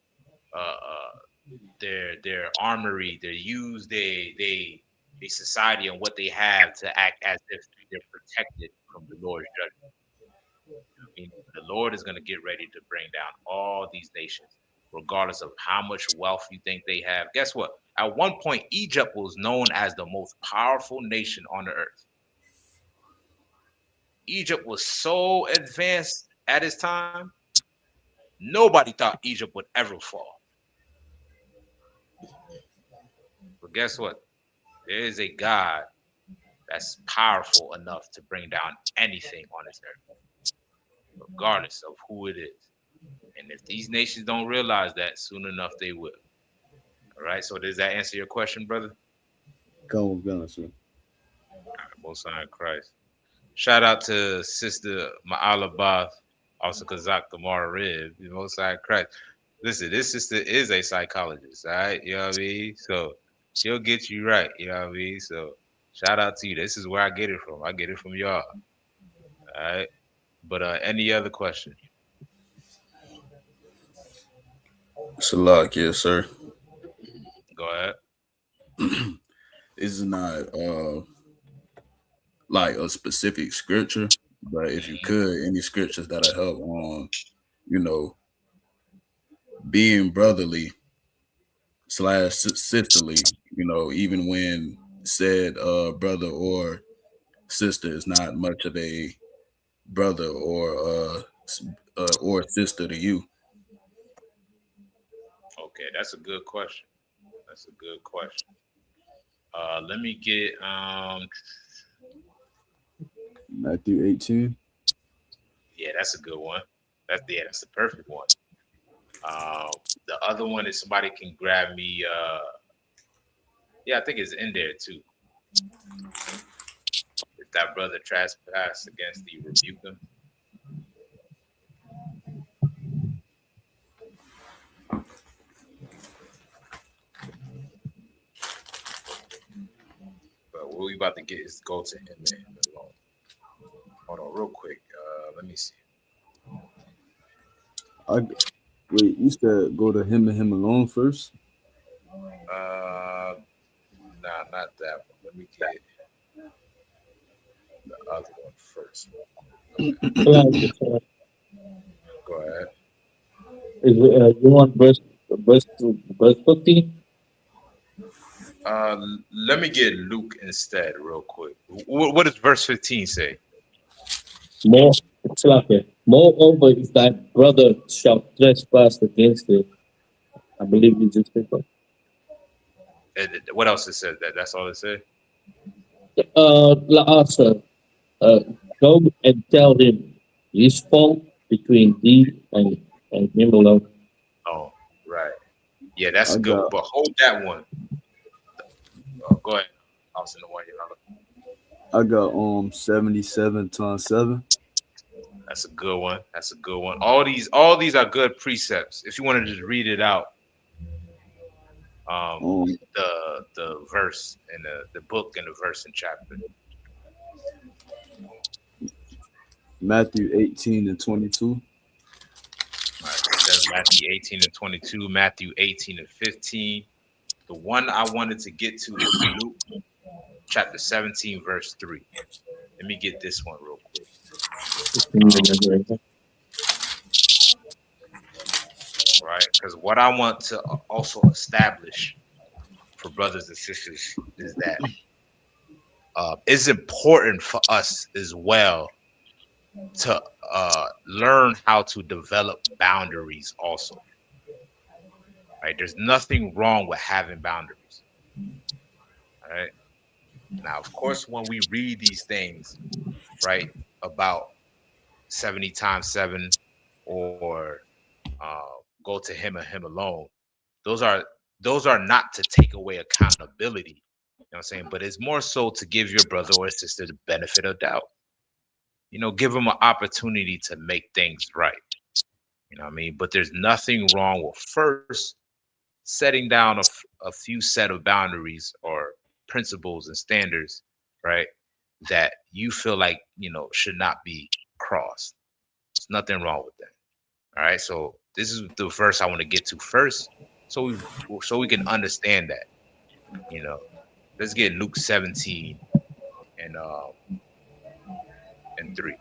their armory. They use the society and what they have to act as if they're protected from the Lord's judgment. I mean, the Lord is going to get ready to bring down all these nations, regardless of how much wealth you think they have. Guess what? At one point, Egypt was known as the most powerful nation on the earth. Egypt was so advanced at its time, nobody thought Egypt would ever fall. But guess what? There is a God that's powerful enough to bring down anything on this earth, regardless of who it is. And if these nations don't realize that, soon enough they will. All right. So does that answer your question, brother? Go, sir. All right, Most High in Christ. Shout out to Sister Ma'alabath, also Kazak Gamara Rib, Most High in Christ. Listen, this sister is a psychologist, all right? You know what I mean? So she'll get you right, you know what I mean? So shout out to you. This is where I get it from. I get it from y'all. All right. But any other question? Salak, yes, sir. Go ahead. This is not like a specific scripture, but if you could, any scriptures that'll help on, you know, being brotherly / sisterly, you know, even when said brother or sister is not much of a brother or sister to you. Okay, that's a good question. That's a good question. Let me get Matthew 18. yeah, that's a good one. That's the perfect one. The other one is somebody can grab me. Yeah, I think it's in there too. If that brother trespass against thee, rebuke them. But what we about to get is go to him and him alone. Hold on, real quick. Let me see. Wait, you said go to him and him alone first? Nah, not that one. Let me get the other one first. Go ahead. You want verse 15? Let me get Luke instead, real quick. What does verse 15 say? Moreover, if thy brother shall trespass against thee, I believe you just said that. What else it says? That's all it said? Answer, go and tell him his fault between thee and him alone. Oh, right. Yeah, that's good. But hold that one. Go ahead. I'll send the one here. I got 77 times 7. That's a good one. That's a good one. All these are good precepts. If you want to just read it out, the verse and the book and the verse and chapter. Matthew 18 and 22. All right, it says Matthew 18 and 22, Matthew 18 and 15. The one I wanted to get to is Luke chapter 17, verse 3. Let me get this one real quick. Right, because what I want to also establish for brothers and sisters is that it's important for us as well to learn how to develop boundaries also. Right, there's nothing wrong with having boundaries. All right. Now, of course, when we read these things, right, about 70 times 7 or go to him and him alone, those are not to take away accountability. You know what I'm saying? But it's more so to give your brother or sister the benefit of doubt. You know, give them an opportunity to make things right. You know what I mean? But there's nothing wrong with first setting down a few set of boundaries or principles and standards, right, that you feel like, you know, should not be crossed. There's nothing wrong with that. All right. So this is the verse I want to get to first, so we can understand that. You know, let's get Luke 17 and 3.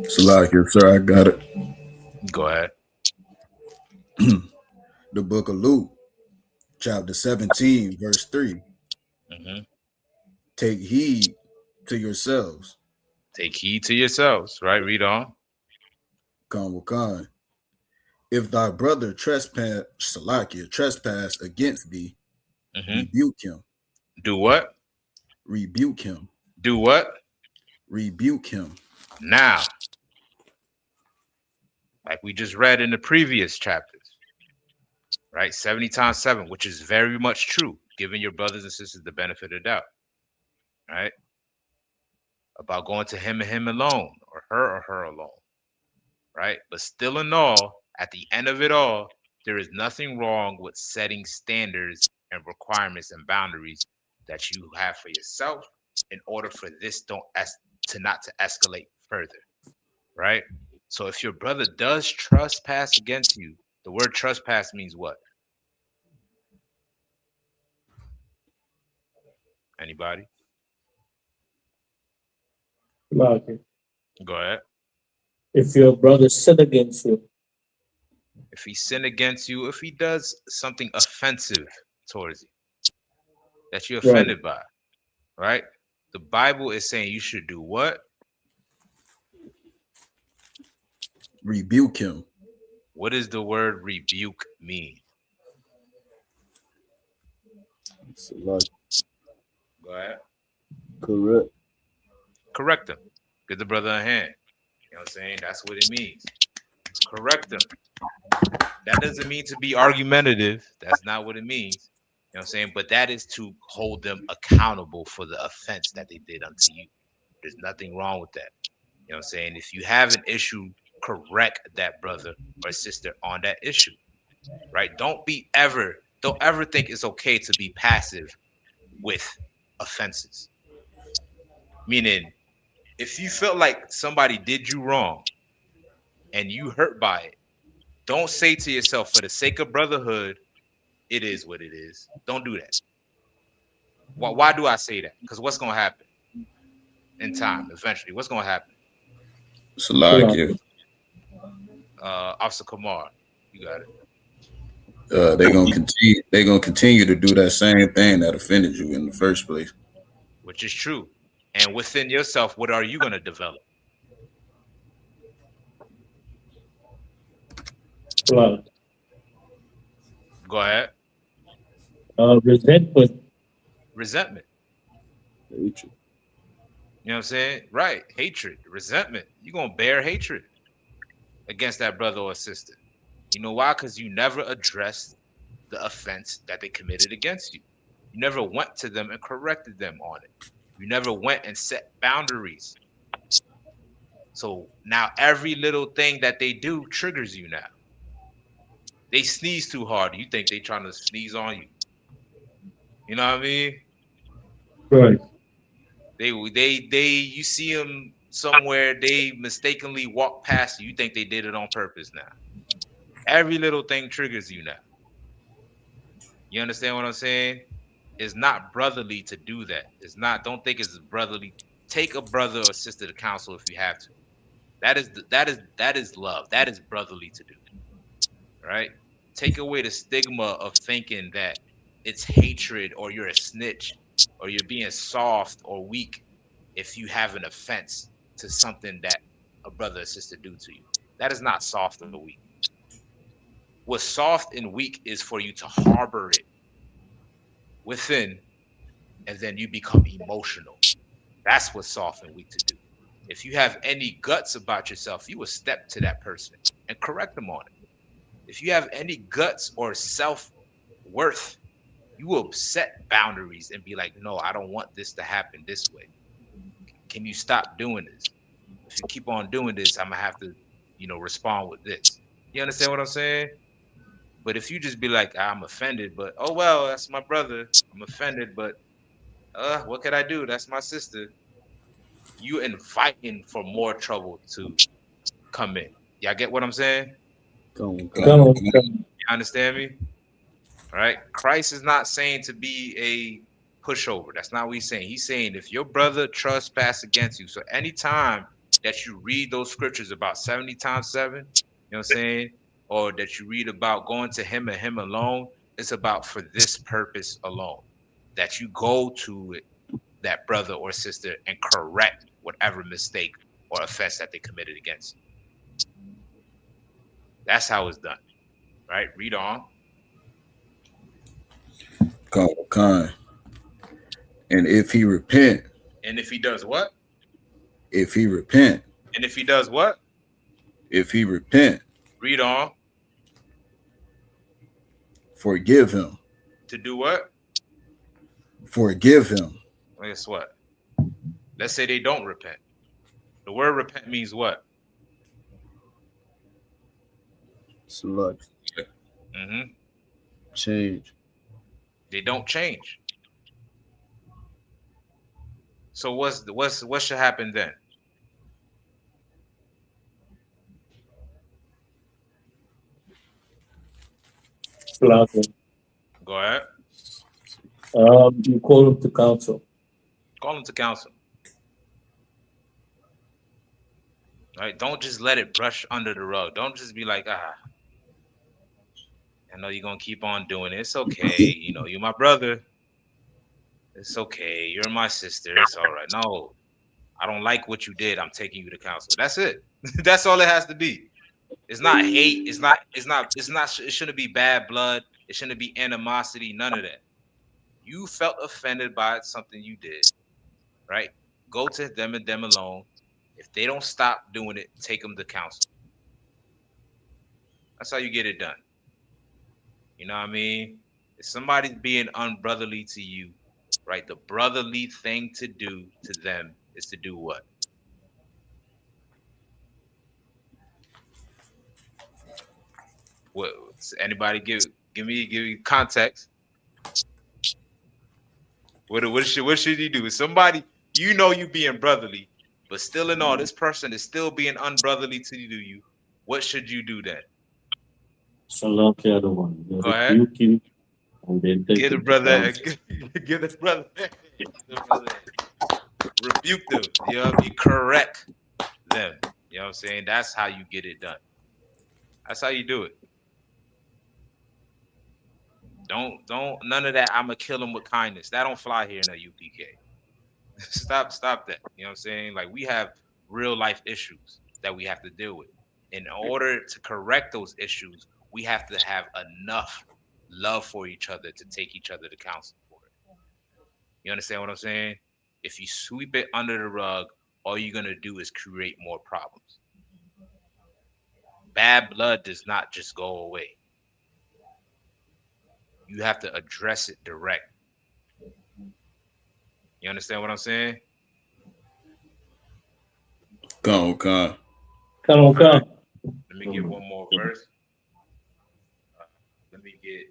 Salak, yes, sir, I got it. Go ahead. The book of Luke, chapter 17, verse 3. Mm-hmm. Take heed to yourselves. Take heed to yourselves, right? Read on. Khan. If thy brother trespass against thee, rebuke him. Do what? Rebuke him. Do what? Rebuke him. Now, like we just read in the previous chapters, right? 70 times 7, which is very much true, giving your brothers and sisters the benefit of the doubt, right? About going to him and him alone, or her alone, right? But still in all, At the end of it all, there is nothing wrong with setting standards and requirements and boundaries that you have for yourself in order for this to not to escalate further, right? So if your brother does trespass against you, the word trespass means what? Anybody? Okay. Go ahead. If your brother sin against you, If he sin against you, if he does something offensive towards you that you're Right. offended by, right? The Bible is saying you should do what? Rebuke him. What does the word rebuke mean? Salaki. Go ahead. Correct. Correct him. Give the brother a hand. You know what I'm saying? That's what it means. Correct him. That doesn't mean to be argumentative. That's not what it means. You know what I'm saying? But that is to hold them accountable for the offense that they did unto you. There's nothing wrong with that. You know what I'm saying? If you have an issue, correct that brother or sister on that issue. Right? Don't ever think it's okay to be passive with offenses. Meaning, if you felt like somebody did you wrong and you hurt by it, don't say to yourself, for the sake of brotherhood, it is what it is. Don't do that. Why do I say that? Because what's going to happen in time, eventually? What's going to happen? Salakia. Officer Kamar, you got it. They're gonna continue to do that same thing that offended you in the first place. Which is true. And within yourself, what are you going to develop? well, Go ahead. resentment. Resentment. Hatred. You know what I'm saying? Right. Hatred, resentment. You're going to bear hatred against that brother or sister. You know why? Because you never addressed the offense that they committed against you. You never went to them and corrected them on it. You never went and set boundaries. So now every little thing that they do triggers you now. They sneeze too hard. You think they trying to sneeze on you. You know what I mean? Right. You see them somewhere, they mistakenly walk past you. You think they did it on purpose now. Every little thing triggers you now. You understand what I'm saying? It's not brotherly to do that. It's not, don't think it's brotherly. Take a brother or sister to counsel if you have to. That is love. That is brotherly to do. Right? Take away the stigma of thinking that it's hatred or you're a snitch or you're being soft or weak if you have an offense to something that a brother or sister do to you. That is not soft or weak. What's soft and weak is for you to harbor it within, and then you become emotional. That's what's soft and weak to do. If you have any guts about yourself, you will step to that person and correct them on it. If you have any guts or self-worth, you will set boundaries and be like, no, I don't want this to happen this way. Can you stop doing this? If you keep on doing this, I'm gonna have to, respond with this. You understand what I'm saying? But if you just be like, I'm offended, but oh well, that's my brother. I'm offended, but what could I do? That's my sister. You inviting for more trouble to come in. Y'all get what I'm saying? Come on. You understand me? All right. Christ is not saying to be a pushover. That's not what he's saying. He's saying if your brother trespass against you, so anytime that you read those scriptures about 70 times 7, you know what I'm saying? Or that you read about going to him and him alone, it's about for this purpose alone. That you go to that brother or sister and correct whatever mistake or offense that they committed against you. That's how it's done. Right? Read on. Khan. And if he repent. And if he does what? If he repent. And if he does what? If he repent. Read on. Forgive him. To do what? Forgive him. Guess what? Let's say they don't repent. The word repent means what? Select. Mm-hmm. Change. They don't change. So what should happen then? Salakia. Go ahead. You call him to counsel. Call them to counsel. Right? Don't just let it brush under the rug. Don't just be like, I know you're gonna keep on doing it. It's okay. You know, you're my brother. It's okay. You're my sister. It's all right. No, I don't like what you did. I'm taking you to counsel. That's it. That's all it has to be. It's not hate. It's not. It shouldn't be bad blood. It shouldn't be animosity. None of that. You felt offended by something you did, right? Go to them and them alone. If they don't stop doing it, take them to counsel. That's how you get it done. You know what I mean? If somebody's being unbrotherly to you, right? The brotherly thing to do to them is to do what? What? Anybody give me context? What should he do? Somebody, you know, you being brotherly, but still in all, this person is still being unbrotherly to you. What should you do then? Salakia the one. You Go ahead. rebuke him and then take Give the him to brother, counsel. give the brother, rebuke them. You know, you correct them. You know what I'm saying? That's how you get it done. That's how you do it. Don't none of that. I'ma kill him with kindness. That don't fly here in a UPK. Stop that. You know what I'm saying? Like, we have real life issues that we have to deal with. In order to correct those issues, we have to have enough love for each other to take each other to counsel for it. You understand what I'm saying? If you sweep it under the rug, all you're gonna do is create more problems. Bad blood does not just go away. You have to address it direct. You understand what I'm saying? Come. Come on. Let me get one more verse. Let me get.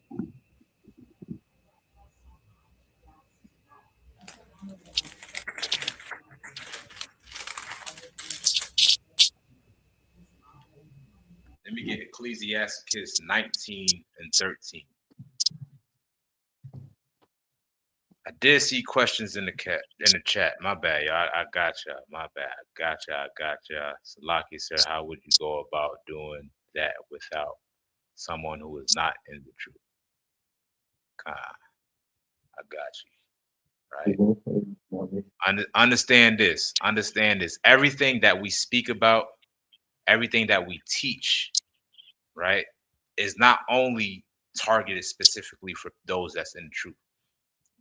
Let me get Ecclesiasticus 19 and 13. I did see questions in the chat. My bad, y'all. I got y'all. My bad. I got y'all. Salaki said, how would you go about doing that without someone who is not in the truth? I got you. Right? Understand this. Everything that we speak about, everything that we teach, right, is not only targeted specifically for those that's in the truth.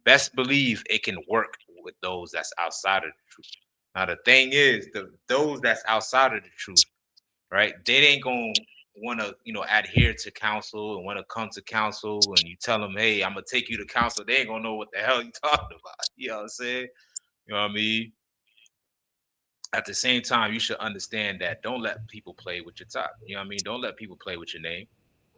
Best believe it can work with those that's outside of the truth. Now the thing is, those that's outside of the truth, right? They ain't gonna want to, adhere to counsel and want to come to counsel, and you tell them, hey, I'm gonna take you to counsel. They ain't gonna know what the hell you talking about. You know what I'm saying? You know what I mean? At the same time, you should understand that don't let people play with your top. You know what I mean? Don't let people play with your name,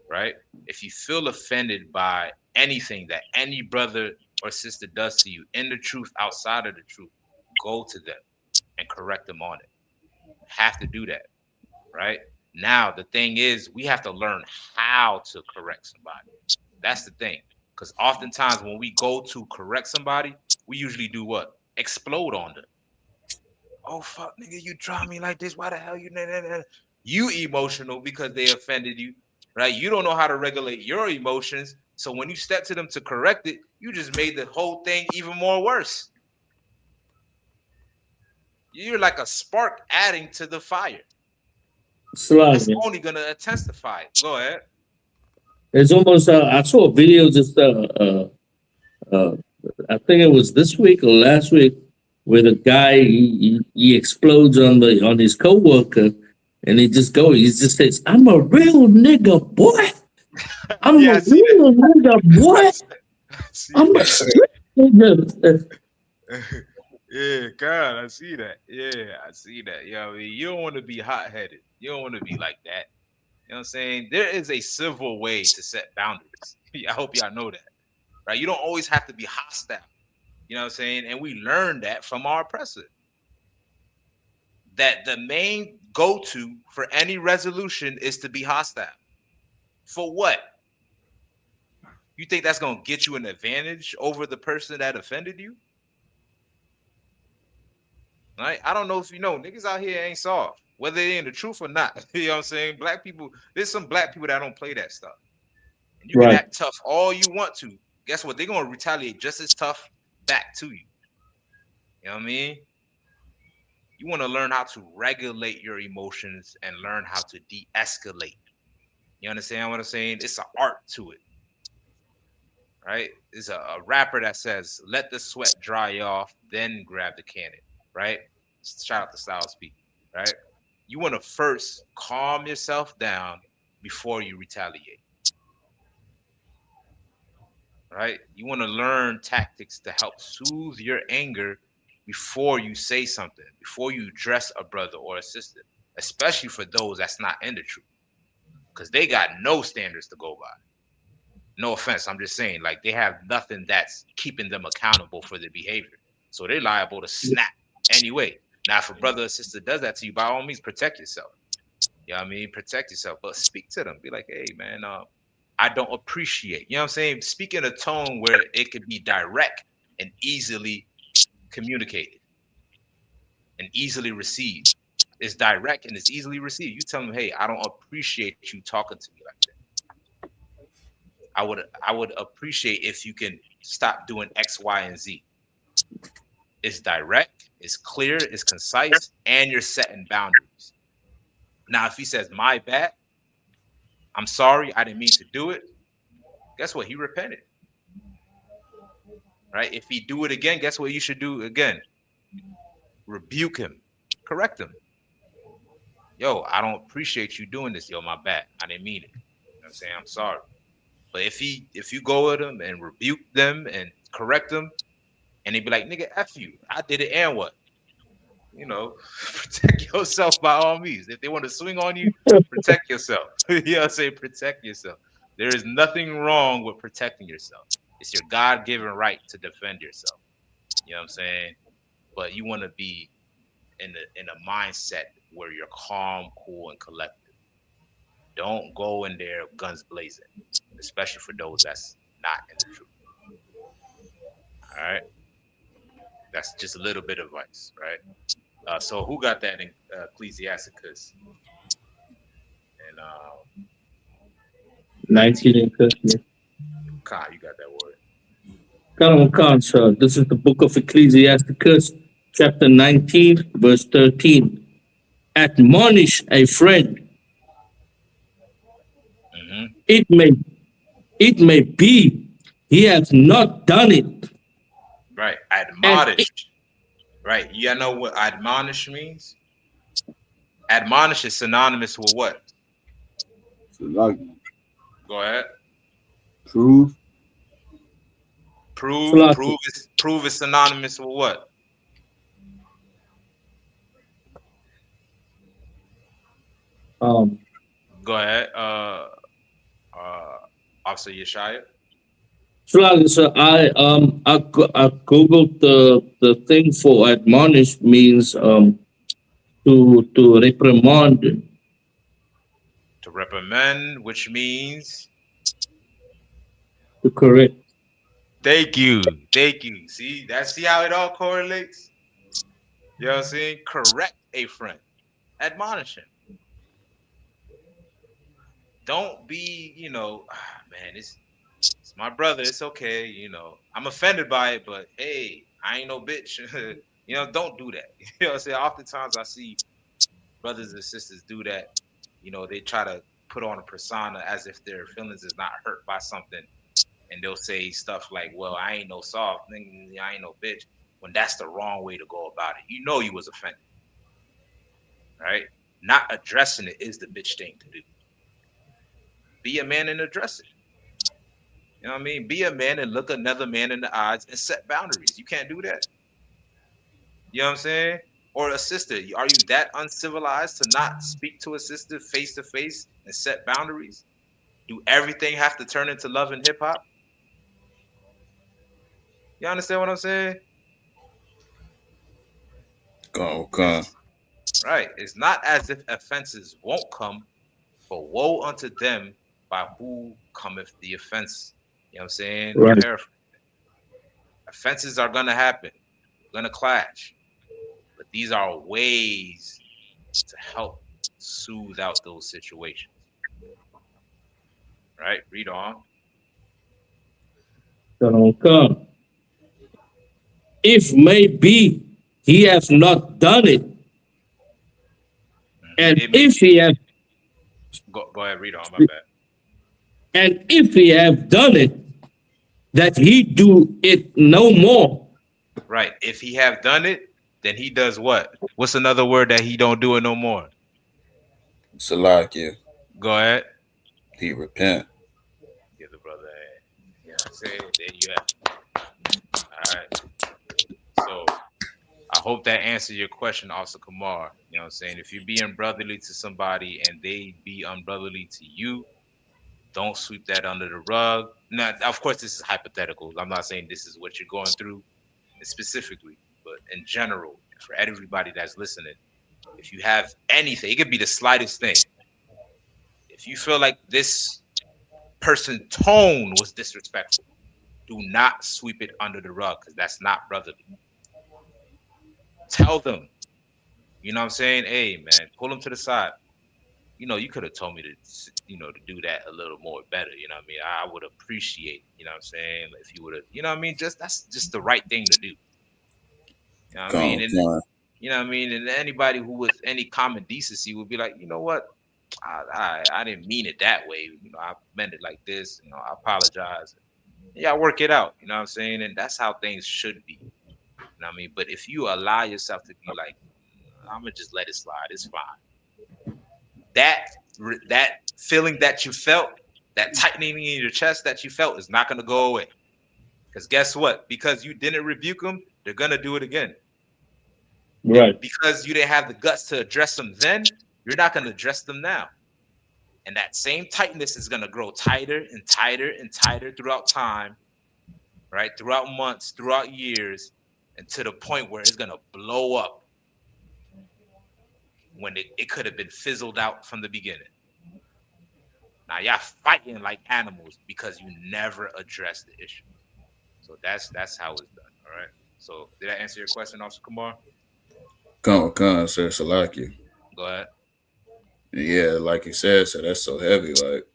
right? If you feel offended by anything that any brother or sister does to you in the truth, outside of the truth, go to them and correct them on it. Have to do that, right? Now, the thing is, we have to learn how to correct somebody. That's the thing. Because oftentimes when we go to correct somebody, we usually do what? Explode on them. Oh, fuck, nigga, you draw me like this. Why the hell you... You emotional because they offended you, right? You don't know how to regulate your emotions. So when you step to them to correct it, you just made the whole thing even more worse. You're like a spark adding to the fire. That's only going to intensify it. Go ahead. It's almost, I saw a video just, I think it was this week or last week, where the guy, he explodes on his coworker, and he just says, I'm a real nigga, boy. I'm a real nigga, boy. I'm a real nigga. Yeah, God, I see that. Yeah, I see that. You know what I mean? You don't want to be hot-headed. You don't want to be like that. You know what I'm saying? There is a civil way to set boundaries. I hope y'all know that, right? You don't always have to be hostile. You know what I'm saying? And we learned that from our oppressor. That the main go-to for any resolution is to be hostile. For what? You think that's gonna get you an advantage over the person that offended you? Right? I don't know if you know, niggas out here ain't soft, whether they in the truth or not. You know what I'm saying? Black people, there's some black people that don't play that stuff. And you can Right. act tough all you want to. Guess what? They're gonna retaliate just as tough back to you. You know what I mean? You want to learn how to regulate your emotions and learn how to de-escalate. You understand what I'm saying? It's an art to it. Right? There's a rapper that says, let the sweat dry off, then grab the cannon. Right? Shout out to Styles P. Right? You want to first calm yourself down before you retaliate. Right? You want to learn tactics to help soothe your anger before you say something, before you address a brother or a sister, especially for those that's not in the truth, because they got no standards to go by. No offense, I'm just saying, like, they have nothing that's keeping them accountable for their behavior, so they're liable to snap anyway. Now, if a brother or sister does that to you, by all means, protect yourself. You know what I mean? Protect yourself, but speak to them. Be like, hey, man, I don't appreciate. You know what I'm saying? Speak in a tone where it could be direct and easily communicated and easily received. It's direct and it's easily received. You tell them, hey, I don't appreciate you talking to me like that. I would appreciate if you can stop doing X, Y, and Z. It's direct, it's clear, it's concise, and you're setting boundaries. Now, if he says, my bad, I'm sorry, I didn't mean to do it, guess what? He repented. Right? If he do it again, guess what you should do again? Rebuke him. Correct him. Yo, I don't appreciate you doing this. Yo, my bad. I didn't mean it. You know what I'm saying? I'm sorry. But if you go with him and rebuke them and correct them, and they be like, nigga, F you. I did it and what? You know, protect yourself by all means. If they want to swing on you, protect yourself. You know what I'm saying? Protect yourself. There is nothing wrong with protecting yourself. It's your God-given right to defend yourself. You know what I'm saying? But you want to be in a mindset where you're calm, cool, and collected. Don't go in there guns blazing, especially for those that's not in the truth. All right? That's just a little bit of advice, right? So who got that in Ecclesiasticus? And 19 and 30. Khan, you got that word. Khan, sir. This is the book of Ecclesiasticus, chapter 19, verse 13. Admonish a friend. It may be he has not done it. Right. Admonish. Right. You know what admonish means? Admonish is synonymous with what? Go ahead. Prove. Prove is synonymous with what? Go ahead. Officer Yeshaya. So I googled the thing for admonish means to reprimand. To reprimand, which means to correct. Thank you. See how it all correlates? You know what I'm saying? Correct a friend. Admonish him. Don't be, man, it's my brother. It's okay, I'm offended by it, but hey, I ain't no bitch. Don't do that. You know what I'm saying? Oftentimes I see brothers and sisters do that. They try to put on a persona as if their feelings is not hurt by something. And they'll say stuff like, well, I ain't no soft, I ain't no bitch, when that's the wrong way to go about it. You was offended. Right? Not addressing it is the bitch thing to do. Be a man and address it. You know what I mean? Be a man and look another man in the eyes and set boundaries. You can't do that. You know what I'm saying? or a sister? Are you that uncivilized to not speak to a sister face to face and set boundaries? Do everything have to turn into love and hip hop? You understand what I'm saying? Okay. Right. It's not as if offenses won't come, but woe unto them by who cometh the offense. You know what I'm saying? Right. Paraphrase. Offenses are gonna happen, gonna clash, but these are ways to help soothe out those situations. Right? Read on. Come. If maybe he has not done it, and if he have, Go ahead, read on. My bad. and if he have done it, that he do it no more. Right. If he have done it, then he does what? What's another word that he don't do it no more? Salakia. Go ahead. He repent. Give the brother a, you know what I'm saying? There you have it. All right. So I hope that answered your question, Officer Kamar. You know what I'm saying? If you're being brotherly to somebody and they be unbrotherly to you, don't sweep that under the rug. Now, of course, this is hypothetical. I'm not saying this is what you're going through specifically, but in general, for everybody that's listening, if you have anything, it could be the slightest thing. If you feel like this person's tone was disrespectful, do not sweep it under the rug, because that's not brotherly. Tell them, you know what I'm saying? Hey, man, pull them to the side. You know, you could have told me to, you know, to do that a little more better. You know what I mean? I would appreciate, you know what I'm saying? If you would have, you know what I mean? That's just the right thing to do. You know what I mean? And, you know what I mean? And anybody who with any common decency would be like, you know what? I didn't mean it that way. You know, I meant it like this. You know, I apologize. Yeah, work it out. You know what I'm saying? And that's how things should be. You know what I mean? But if you allow yourself to be like, I'm gonna just let it slide, it's fine. That feeling that you felt, that tightening in your chest that you felt, is not gonna go away. Because guess what? Because you didn't rebuke them, they're gonna do it again. Right. And because you didn't have the guts to address them then, you're not gonna address them now. And that same tightness is gonna grow tighter and tighter and tighter throughout time, right? Throughout months, throughout years, and to the point where it's gonna blow up when it could have been fizzled out from the beginning. Now y'all fighting like animals because you never addressed the issue. So that's how it's done. All right. So did that answer your question, Officer Kumar? Come, sir, Salaki. Go ahead. Yeah, like you said, so that's so heavy. Like,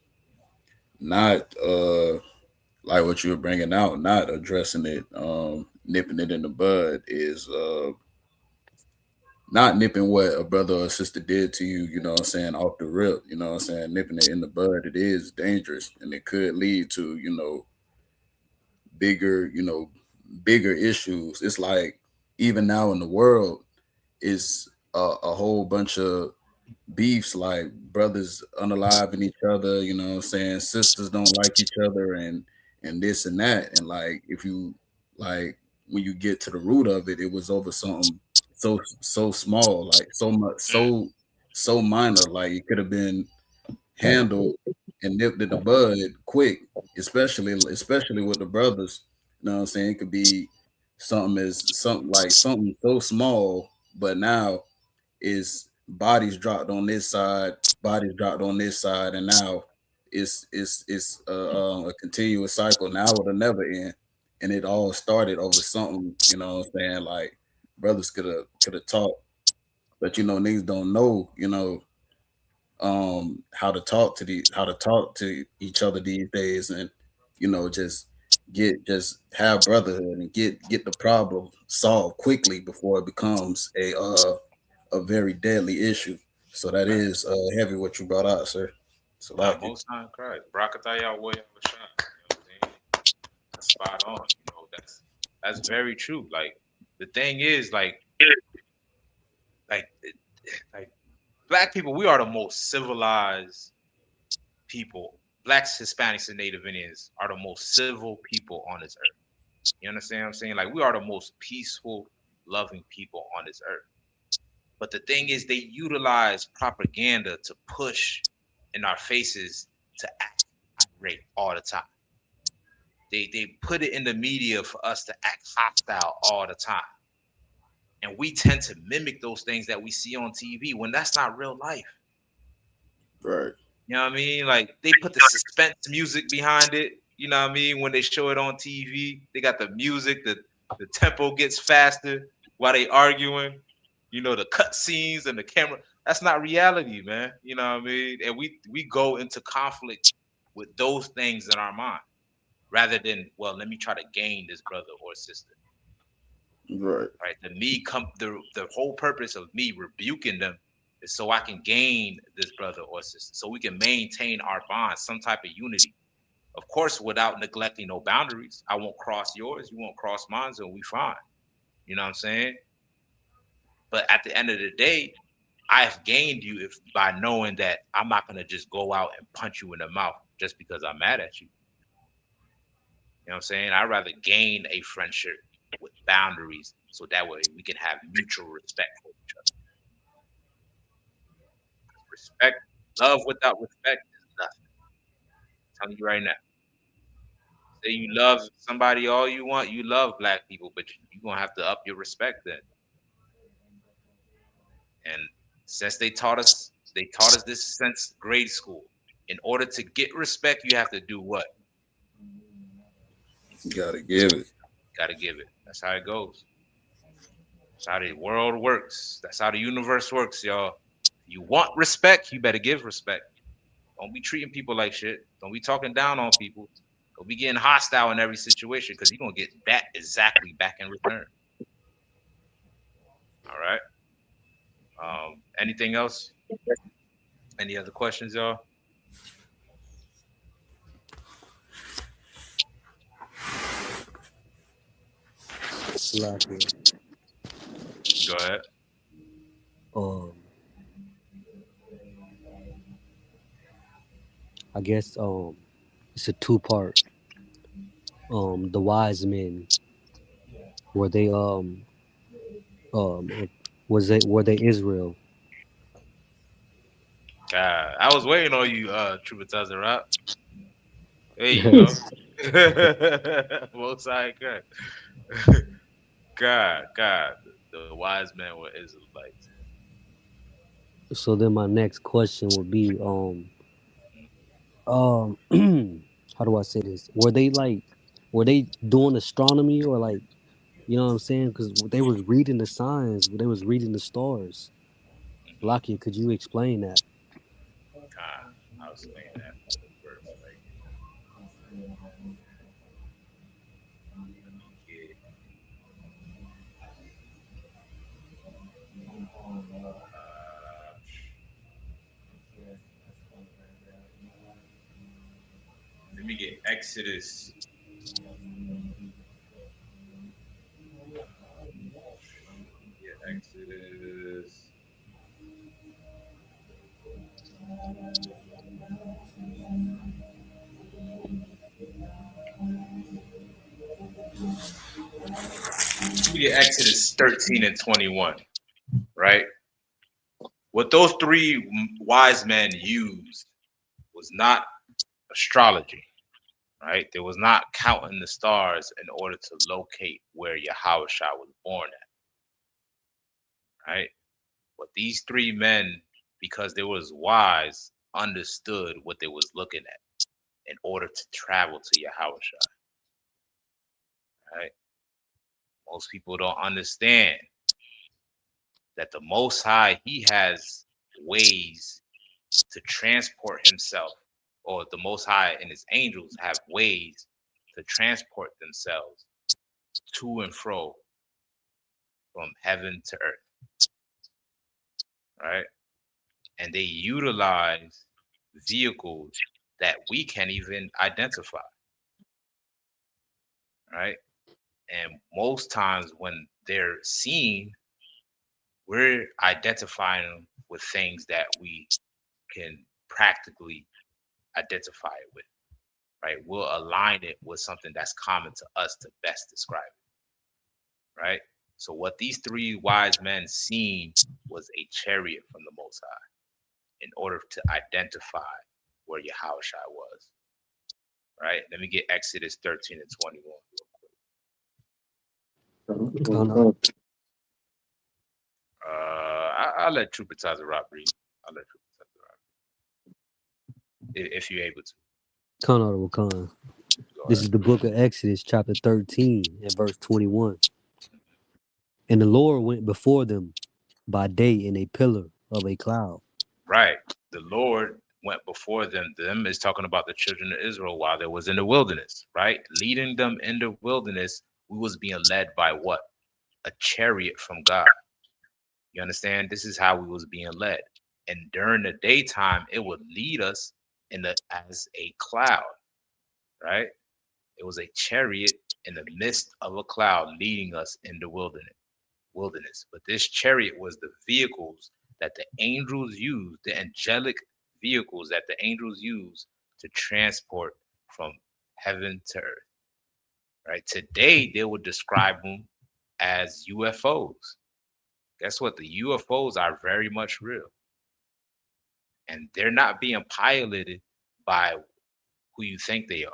not like what you were bringing out, not addressing it, nipping it in the bud is not nipping what a brother or sister did to you, you know what I'm saying, off the rip, you know what I'm saying, nipping it in the bud. It is dangerous, and it could lead to, you know, bigger issues. It's like, even now in the world, it's a whole bunch of beefs, like brothers unaliving each other, you know what I'm saying, sisters don't like each other, and this and that. And like, if you, like, when you get to the root of it, it was over something so small, like so much, so minor. Like, it could have been handled and nipped in the bud quick, especially with the brothers. You know what I'm saying? It could be something so small, but now is bodies dropped on this side, and now it's a continuous cycle. Now it'll never end, and it all started over something. You know what I'm saying? Like, brothers could have talked, but you know, niggas don't know, you know, how to talk to each other these days, and you know, just have brotherhood and get the problem solved quickly before it becomes a very deadly issue. So that is heavy what you brought out, sir. So like, Most time, Christ. Brakataya way of a shot. You know what I'm saying? That's spot on. You know, that's very true. Like, the thing is, like Black people, we are the most civilized people. Blacks, Hispanics, and Native Indians are the most civil people on this earth. You understand what I'm saying? Like, we are the most peaceful, loving people on this earth. But the thing is, they utilize propaganda to push in our faces to act irate all the time. They put it in the media for us to act hostile all the time. And we tend to mimic those things that we see on TV when that's not real life. Right. You know what I mean? Like they put the suspense music behind it. You know what I mean? When they show it on TV, they got the music, the tempo gets faster while they arguing. You know, the cut scenes and the camera. That's not reality, man. You know what I mean? And we go into conflict with those things in our mind rather than, well, let me try to gain this brother or sister. Right. Right. The whole purpose of me rebuking them is so I can gain this brother or sister, so we can maintain our bond, some type of unity. Of course, without neglecting no boundaries. I won't cross yours, you won't cross mine, so we fine. You know what I'm saying? But at the end of the day, I have gained you by knowing that I'm not gonna just go out and punch you in the mouth just because I'm mad at you. You know what I'm saying? I'd rather gain a friendship with boundaries so that way we can have mutual respect for each other. Respect, love without respect is nothing. I'm telling you right now. Say you love somebody all you want, you love black people, but you're gonna have to up your respect then. And since they taught us this since grade school. In order to get respect, you have to do what? You gotta give it. Gotta give it. That's how it goes. That's how the world works. That's how the universe works, y'all. You want respect, you better give respect. Don't be treating people like shit. Don't be talking down on people. Don't be getting hostile in every situation because you're gonna get that exactly back in return. All right. Anything else? Any other questions, y'all? Go ahead. I guess it's a two-part. The wise men, were they were they Israel? God, I was waiting on you, Trubataza Rap. There you go. Both sides good. God, the wise men were Israelites. So then my next question would be how do I say this? Were they doing astronomy or like, you know what I'm saying? Because they was reading the signs, they was reading the stars. Laki, could you explain that? I'll explain that first. Let me get Exodus. Exodus. We get Exodus 13 and 21, right? What those three wise men used was not astrology, right? They was not counting the stars in order to locate where Yahushua was born at, right? But these three men, because they was wise, understood what they was looking at in order to travel to Yahushua, right? Most people don't understand that the Most High, he has ways to transport himself, or the Most High and his angels have ways to transport themselves to and fro from heaven to earth, right? And they utilize vehicles that we can't even identify, right? And most times when they're seen, we're identifying them with things that we can practically identify it with, right? We'll align it with something that's common to us to best describe it, right? So what these three wise men seen was a chariot from the Most High in order to identify where Yahushua was. Right? Let me get Exodus 13 and 21 real quick. Oh, no. I'll let Trooper Tazarop read. I'll let Trooper Tazarop if you're able to. Khan out of Wakan. This is the book of Exodus, chapter 13, and verse 21. And the Lord went before them by day in a pillar of a cloud. Right. The Lord went before them. Them is talking about the children of Israel while they was in the wilderness, right? Leading them in the wilderness, we was being led by what? A chariot from God. You understand? This is how we was being led. And during the daytime, it would lead us as a cloud, right? It was a chariot in the midst of a cloud leading us in the wilderness. But this chariot was the vehicles that the angels used, the angelic vehicles that the angels use to transport from heaven to earth. Right? Today they would describe them as UFOs. Guess what? The UFOs are very much real. And they're not being piloted by who you think they are.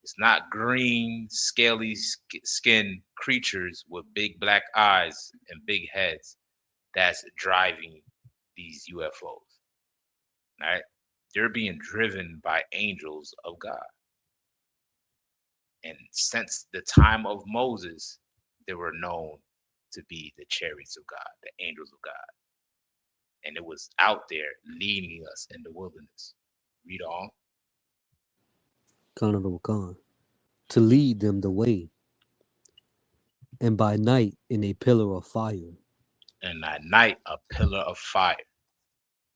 It's not green, scaly skin creatures with big black eyes and big heads that's driving these UFOs. Right? They're being driven by angels of God. And since the time of Moses, they were known to be the chariots of God, the angels of God. And it was out there leading us in the wilderness. Read on. Khan of Wakan. To lead them the way. And by night in a pillar of fire. And at night, a pillar of fire.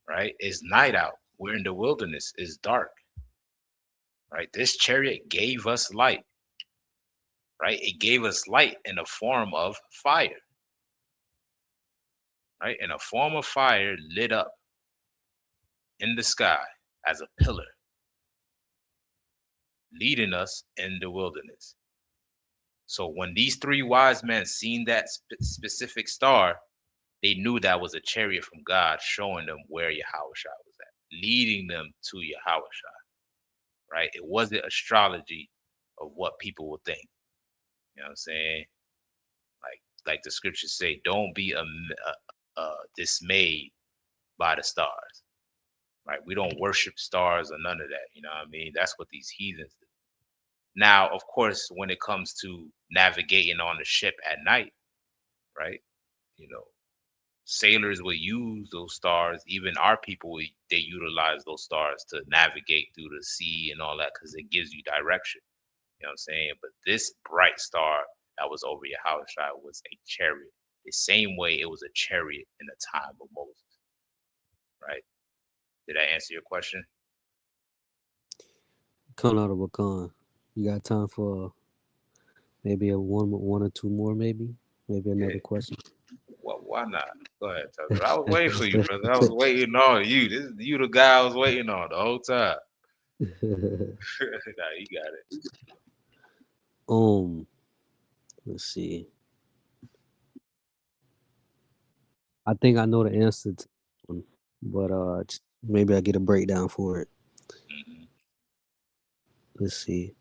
Right? It's night out. We're in the wilderness. It's dark. Right? This chariot gave us light. Right? It gave us light in the form of fire. Right? In a form of fire lit up in the sky as a pillar, leading us in the wilderness. So when these three wise men seen that specific star, they knew that was a chariot from God showing them where Yahushua was at, leading them to Yahushua. Right? It wasn't astrology of what people would think. You know what I'm saying? Like the scriptures say, don't be dismayed by the stars. Right? We don't worship stars or none of that. You know what I mean? That's what these heathens do. Now, of course, when it comes to navigating on the ship at night, right? You know, sailors will use those stars. Even our people, they utilize those stars to navigate through the sea and all that because it gives you direction. You know what I'm saying? But this bright star that was over Yahushua was a chariot. The same way it was a chariot in the time of Moses. Right? Did I answer your question? Khan out of Wakan. You got time for maybe a one or two more, maybe another question. Well, why not? Go ahead, Tucker. I was waiting for you, brother. I was waiting on you. You the guy I was waiting on the whole time. Nah, you got it. Let's see. I think I know the answer to one, but maybe I get a breakdown for it. Let's see.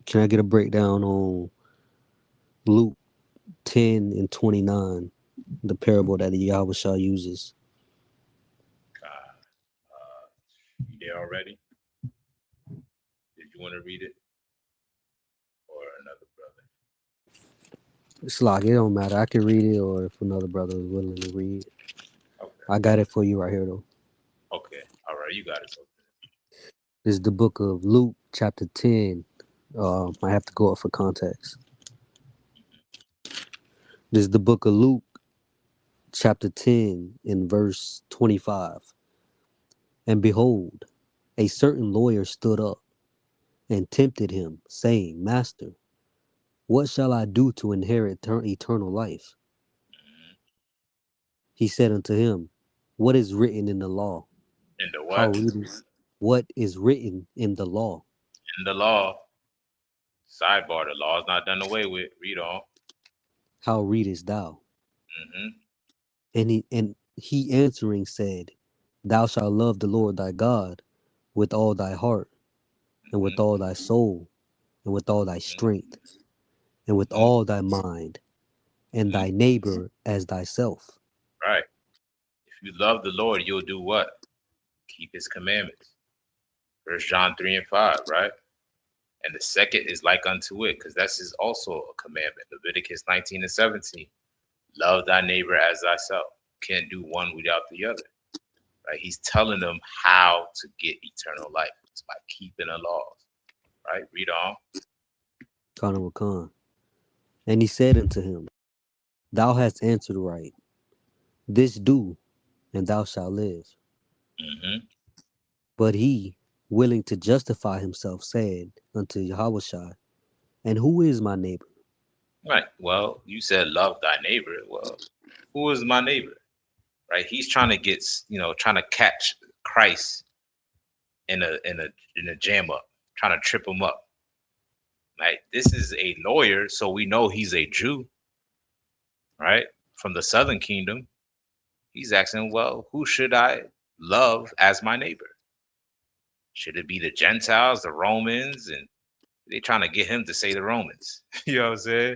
Can I get a breakdown on Luke 10 and 29, the parable that Yahushua uses? You there already? Did you want to read it? Or another brother? It's like, it don't matter. I can read it, or if another brother is willing to read. Okay. I got it for you right here, though. Okay. All right. You got it. This is the book of Luke, chapter 10. I have to go up for context. This is the book of Luke, chapter 10, in verse 25. And behold, a certain lawyer stood up and tempted him, saying, Master, what shall I do to inherit eternal life? He said unto him, what is written in the law? In the what? What is written in the law? In the law. Sidebar, the law is not done away with. Read on. how readest thou? Mm-hmm. And he answering said, Thou shalt love the Lord thy God with all thy heart, and with all thy soul, and with all thy strength, and with all thy mind, and thy neighbor as thyself. Right. If you love the Lord, you'll do what? Keep his commandments. 1 John 3 and 5, right? And the second is like unto it, because that's is also a commandment. Leviticus 19 and 17. Love thy neighbor as thyself. Can't do one without the other. Right? He's telling them how to get eternal life. It's by keeping the laws. Right? Read on. Khan. And he said unto him, Thou hast answered right. This do, and thou shalt live. Mm-hmm. But he, willing to justify himself, said unto Yahushua, And who is my neighbor? Right. Well, you said love thy neighbor. Well, who is my neighbor? Right? He's trying to get, trying to catch Christ in a jam up, trying to trip him up. Right? This is a lawyer, so we know he's a Jew, right? From the southern kingdom. He's asking, well, who should I love as my neighbor? Should it be the Gentiles, the Romans? And they're trying to get him to say the Romans. You know what I'm saying?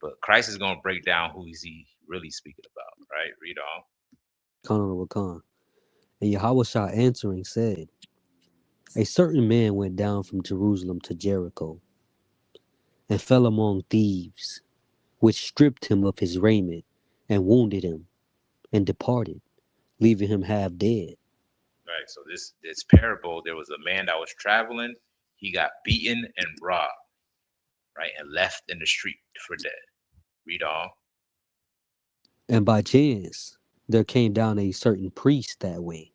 But Christ is going to break down who is he really speaking about, right? Read on. Khan. And Yahushua answering said, A certain man went down from Jerusalem to Jericho, and fell among thieves, which stripped him of his raiment, and wounded him, and departed, leaving him half dead. Right. So this parable, there was a man that was traveling. He got beaten and robbed, right, and left in the street for dead. Read on. And by chance, there came down a certain priest that way.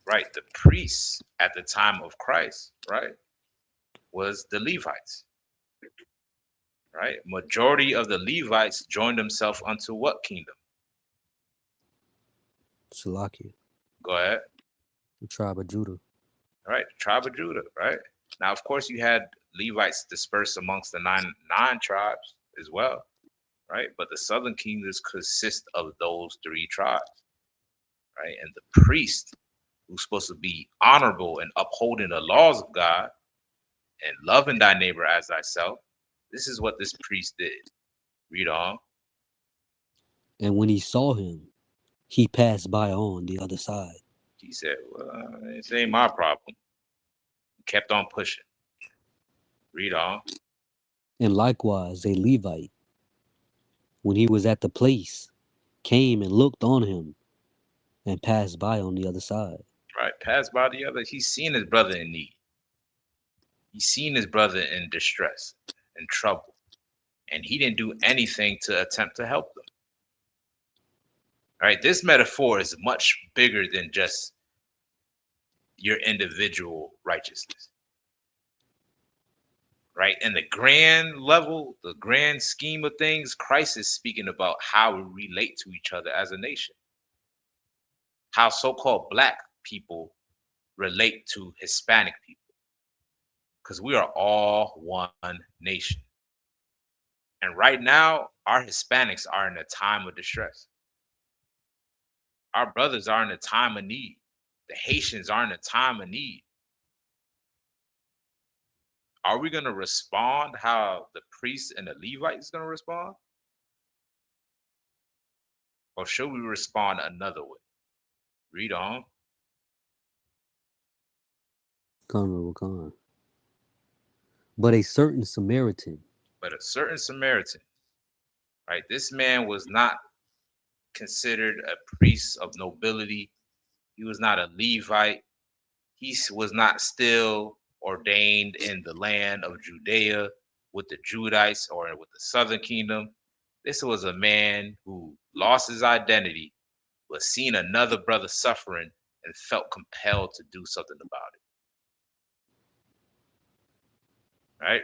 Right. The priests at the time of Christ, right, was the Levites. Right. Majority of the Levites joined themselves unto what kingdom? Salakia, Go ahead. the tribe of Judah. All right, the tribe of Judah, right? Now, of course, you had Levites dispersed amongst the nine tribes as well, right? But the southern kingdoms consist of those three tribes, right? And the priest, who's supposed to be honorable and upholding the laws of God and loving thy neighbor as thyself, this is what this priest did. Read on. And when he saw him, he passed by on the other side. He said, well, this ain't my problem. He kept on pushing. Read on. And likewise a Levite, when he was at the place, came and looked on him, and passed by on the other side. Right, passed by the other. He's seen his brother in need. He's seen his brother in distress, in trouble. And he didn't do anything to attempt to help them. All right, this metaphor is much bigger than just your individual righteousness. Right, in the grand level, the grand scheme of things, Christ is speaking about how we relate to each other as a nation. How so-called black people relate to Hispanic people. Because we are all one nation. And right now, our Hispanics are in a time of distress. Our brothers are in a time of need. The Haitians are in a time of need. Are we going to respond how the priest and the Levite is going to respond? Or should we respond another way? Read on. Khan. But a certain Samaritan. But a certain Samaritan, right? This man was not considered a priest of nobility. He was not a Levite. He was not still ordained in the land of Judea with the Judites or with the southern kingdom. This was a man who lost his identity, was seen another brother suffering and felt compelled to do something about it. Right?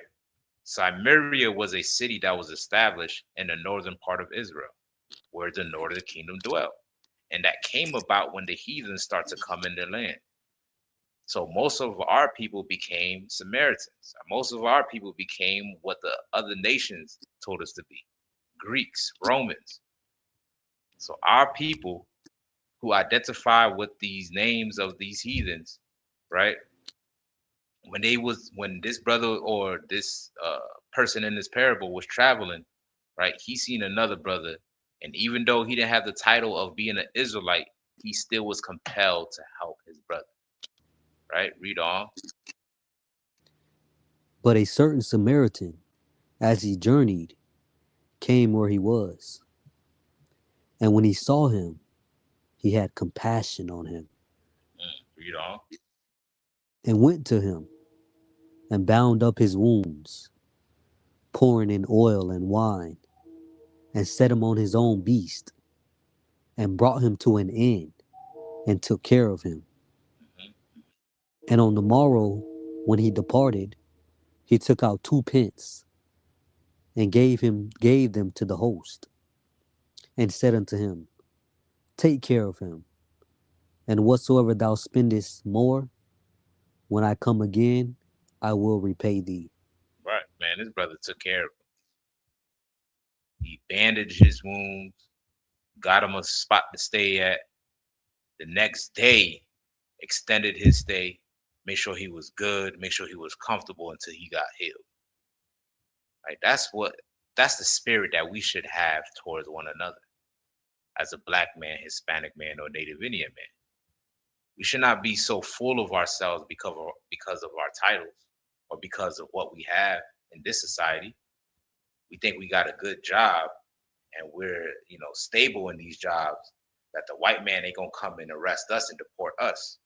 Samaria was a city that was established in the northern part of Israel, where the northern kingdom dwelt. And that came about when the heathens start to come in their land. So most of our people became Samaritans. Most of our people became what the other nations told us to be, Greeks, Romans. So our people who identify with these names of these heathens, right? When this brother or this person in this parable was traveling, right? He seen another brother, and even though he didn't have the title of being an Israelite, he still was compelled to help his brother. Right? Read on. But a certain Samaritan, as he journeyed, came where he was. And when he saw him, he had compassion on him. Read on. And went to him and bound up his wounds, pouring in oil and wine, and set him on his own beast, and brought him to an inn, and took care of him. And on the morrow, when he departed, he took out 2 pence, and gave them to the host, and said unto him, Take care of him, and whatsoever thou spendest more, when I come again, I will repay thee. Right, man. This brother took care of him. He bandaged his wounds, got him a spot to stay at. The next day, extended his stay, made sure he was good, make sure he was comfortable until he got healed. Right? That's the spirit that we should have towards one another. As a black man, Hispanic man, or Native Indian man. We should not be so full of ourselves because of our titles or because of what we have in this society. We think we got a good job and we're, stable in these jobs, that the white man ain't gonna come and arrest us and deport us.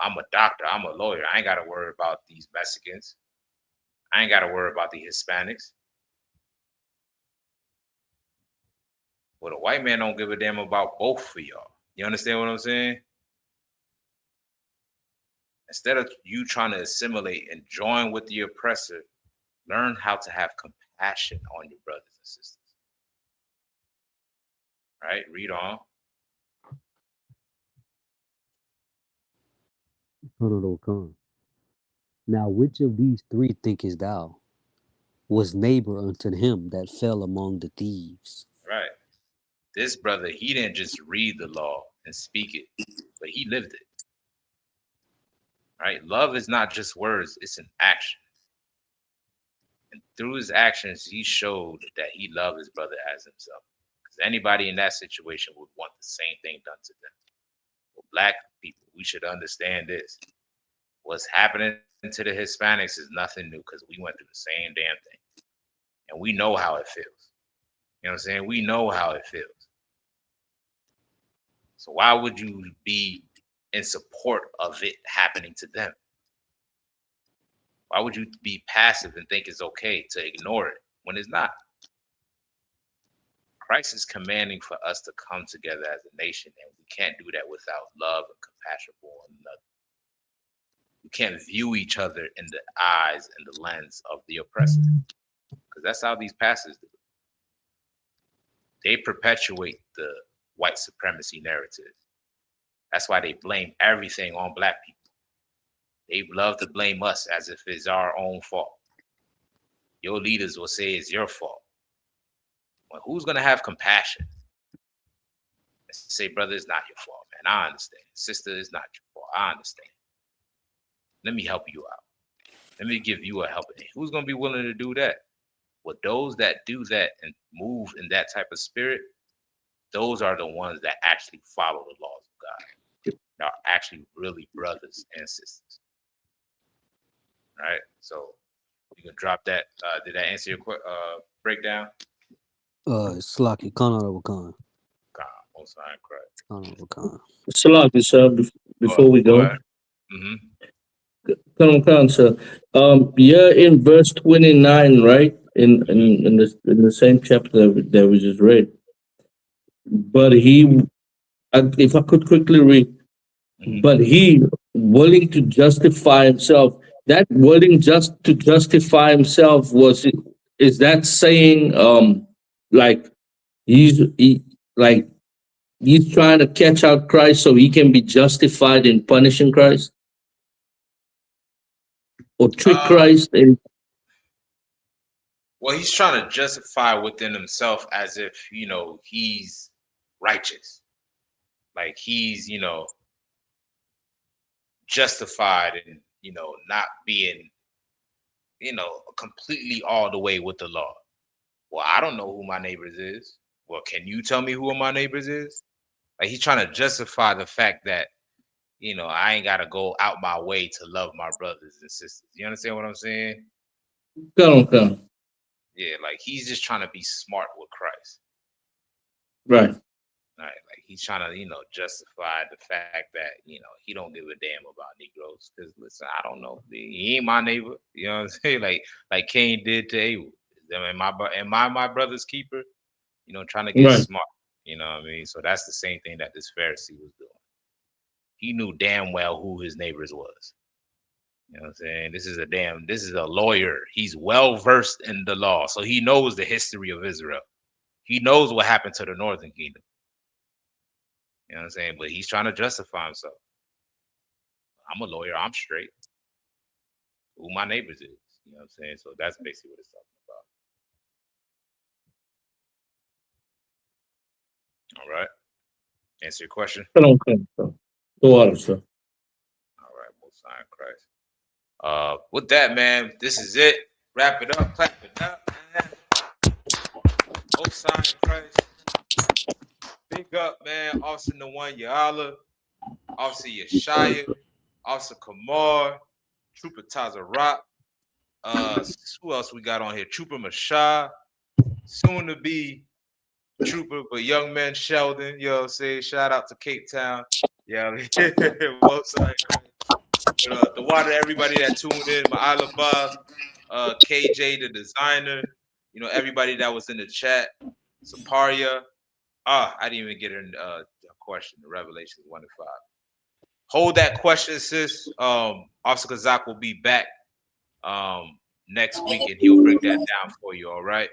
I'm a doctor, I'm a lawyer. I ain't gotta worry about these Mexicans. I ain't gotta worry about the Hispanics. Well, the white man don't give a damn about both of y'all. You understand what I'm saying? Instead of you trying to assimilate and join with the oppressor, learn how to have compassion on your brothers and sisters. Right? Read on. Now, which of these 3 thinkest thou was neighbor unto him that fell among the thieves? Right. This brother, he didn't just read the law and speak it, but he lived it. Right? Love is not just words, it's an action. And through his actions, he showed that he loved his brother as himself. Because anybody in that situation would want the same thing done to them. For black people, we should understand this. What's happening to the Hispanics is nothing new because we went through the same damn thing. And we know how it feels. You know what I'm saying? We know how it feels. So why would you be in support of it happening to them? Why would you be passive and think it's okay to ignore it when it's not? Christ is commanding for us to come together as a nation, and we can't do that without love and compassion for one another. We can't view each other in the eyes and the lens of the oppressor, because that's how these pastors do it. They perpetuate the white supremacy narrative. That's why they blame everything on black people. They love to blame us as if it's our own fault. Your leaders will say it's your fault. Well, who's gonna have compassion? Say, brother, it's not your fault, man. I understand. Sister, it's not your fault. I understand. Let me help you out. Let me give you a helping hand. Who's gonna be willing to do that? Well, those that do that and move in that type of spirit, those are the ones that actually follow the laws of God. Are actually really brothers and sisters. All right, so you can drop that. Did that answer your breakdown? Slaki, Khan. Most High Khan. Salaki, sir, before we go. Khan, sir. Yeah, in verse 29, right? In the same chapter that we just read. But he, if I could quickly read, but he willing to justify himself. That willing just to justify himself is that saying like he's trying to catch out Christ so he can be justified in punishing Christ, or trick Christ? And Well, he's trying to justify within himself as if, he's righteous. Like he's, justified in, not being, completely all the way with the law. Well, I don't know who my neighbors is. Well, can you tell me who my neighbors is? Like he's trying to justify the fact that, I ain't got to go out my way to love my brothers and sisters. You understand what I'm saying? Come. Yeah, like he's just trying to be smart with Christ. Right. Right, like he's trying to, justify the fact that, he don't give a damn about Negroes. Because listen, I don't know, he ain't my neighbor. You know what I'm saying? Like Cain did to Abel. Am I my brother's keeper? Trying to get Right. smart. You know what I mean? So that's the same thing that this Pharisee was doing. He knew damn well who his neighbors was. You know what I'm saying? This is a lawyer. He's well versed in the law, so he knows the history of Israel. He knows what happened to the northern kingdom. You know what I'm saying? But he's trying to justify himself. I'm a lawyer. I'm straight. Who my neighbors is. You know what I'm saying? So that's basically what it's talking about. All right. Answer your question. Come. Go on, sir. All right. Most High in Christ. With that, man, this is it. Wrap it up. Clap it up, man. Most High in Christ. Big up, man. Officer Nawan Ya'ala, Officer Yeshaya, Officer Kamar, Trooper Tazarat. Who else we got on here? Trooper Mashah, soon to be Trooper, but young man Sheldon. You know what I'm saying? Shout out to Cape Town. Yeah, the water, everybody that tuned in, my Bob, KJ, the designer, everybody that was in the chat, Saparia. I didn't even get a question. The Revelations 1-5. Hold that question, sis. Officer Kazak will be back next week, and he'll break that down for you. All right.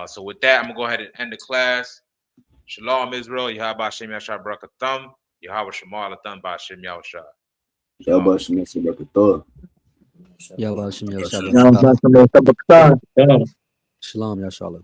So with that, I'm gonna go ahead and end the class. Shalom, Israel. Yahweh Hashem Yashar Barakatam. Yahweh Shemal Atam Ba'Hashem Yahushua. Yahweh Hashem Yashar Barakatam. Yahweh Hashem Yahweh Shalom, Shabbat. Shalom, Shabbat. Shalom, Yashala.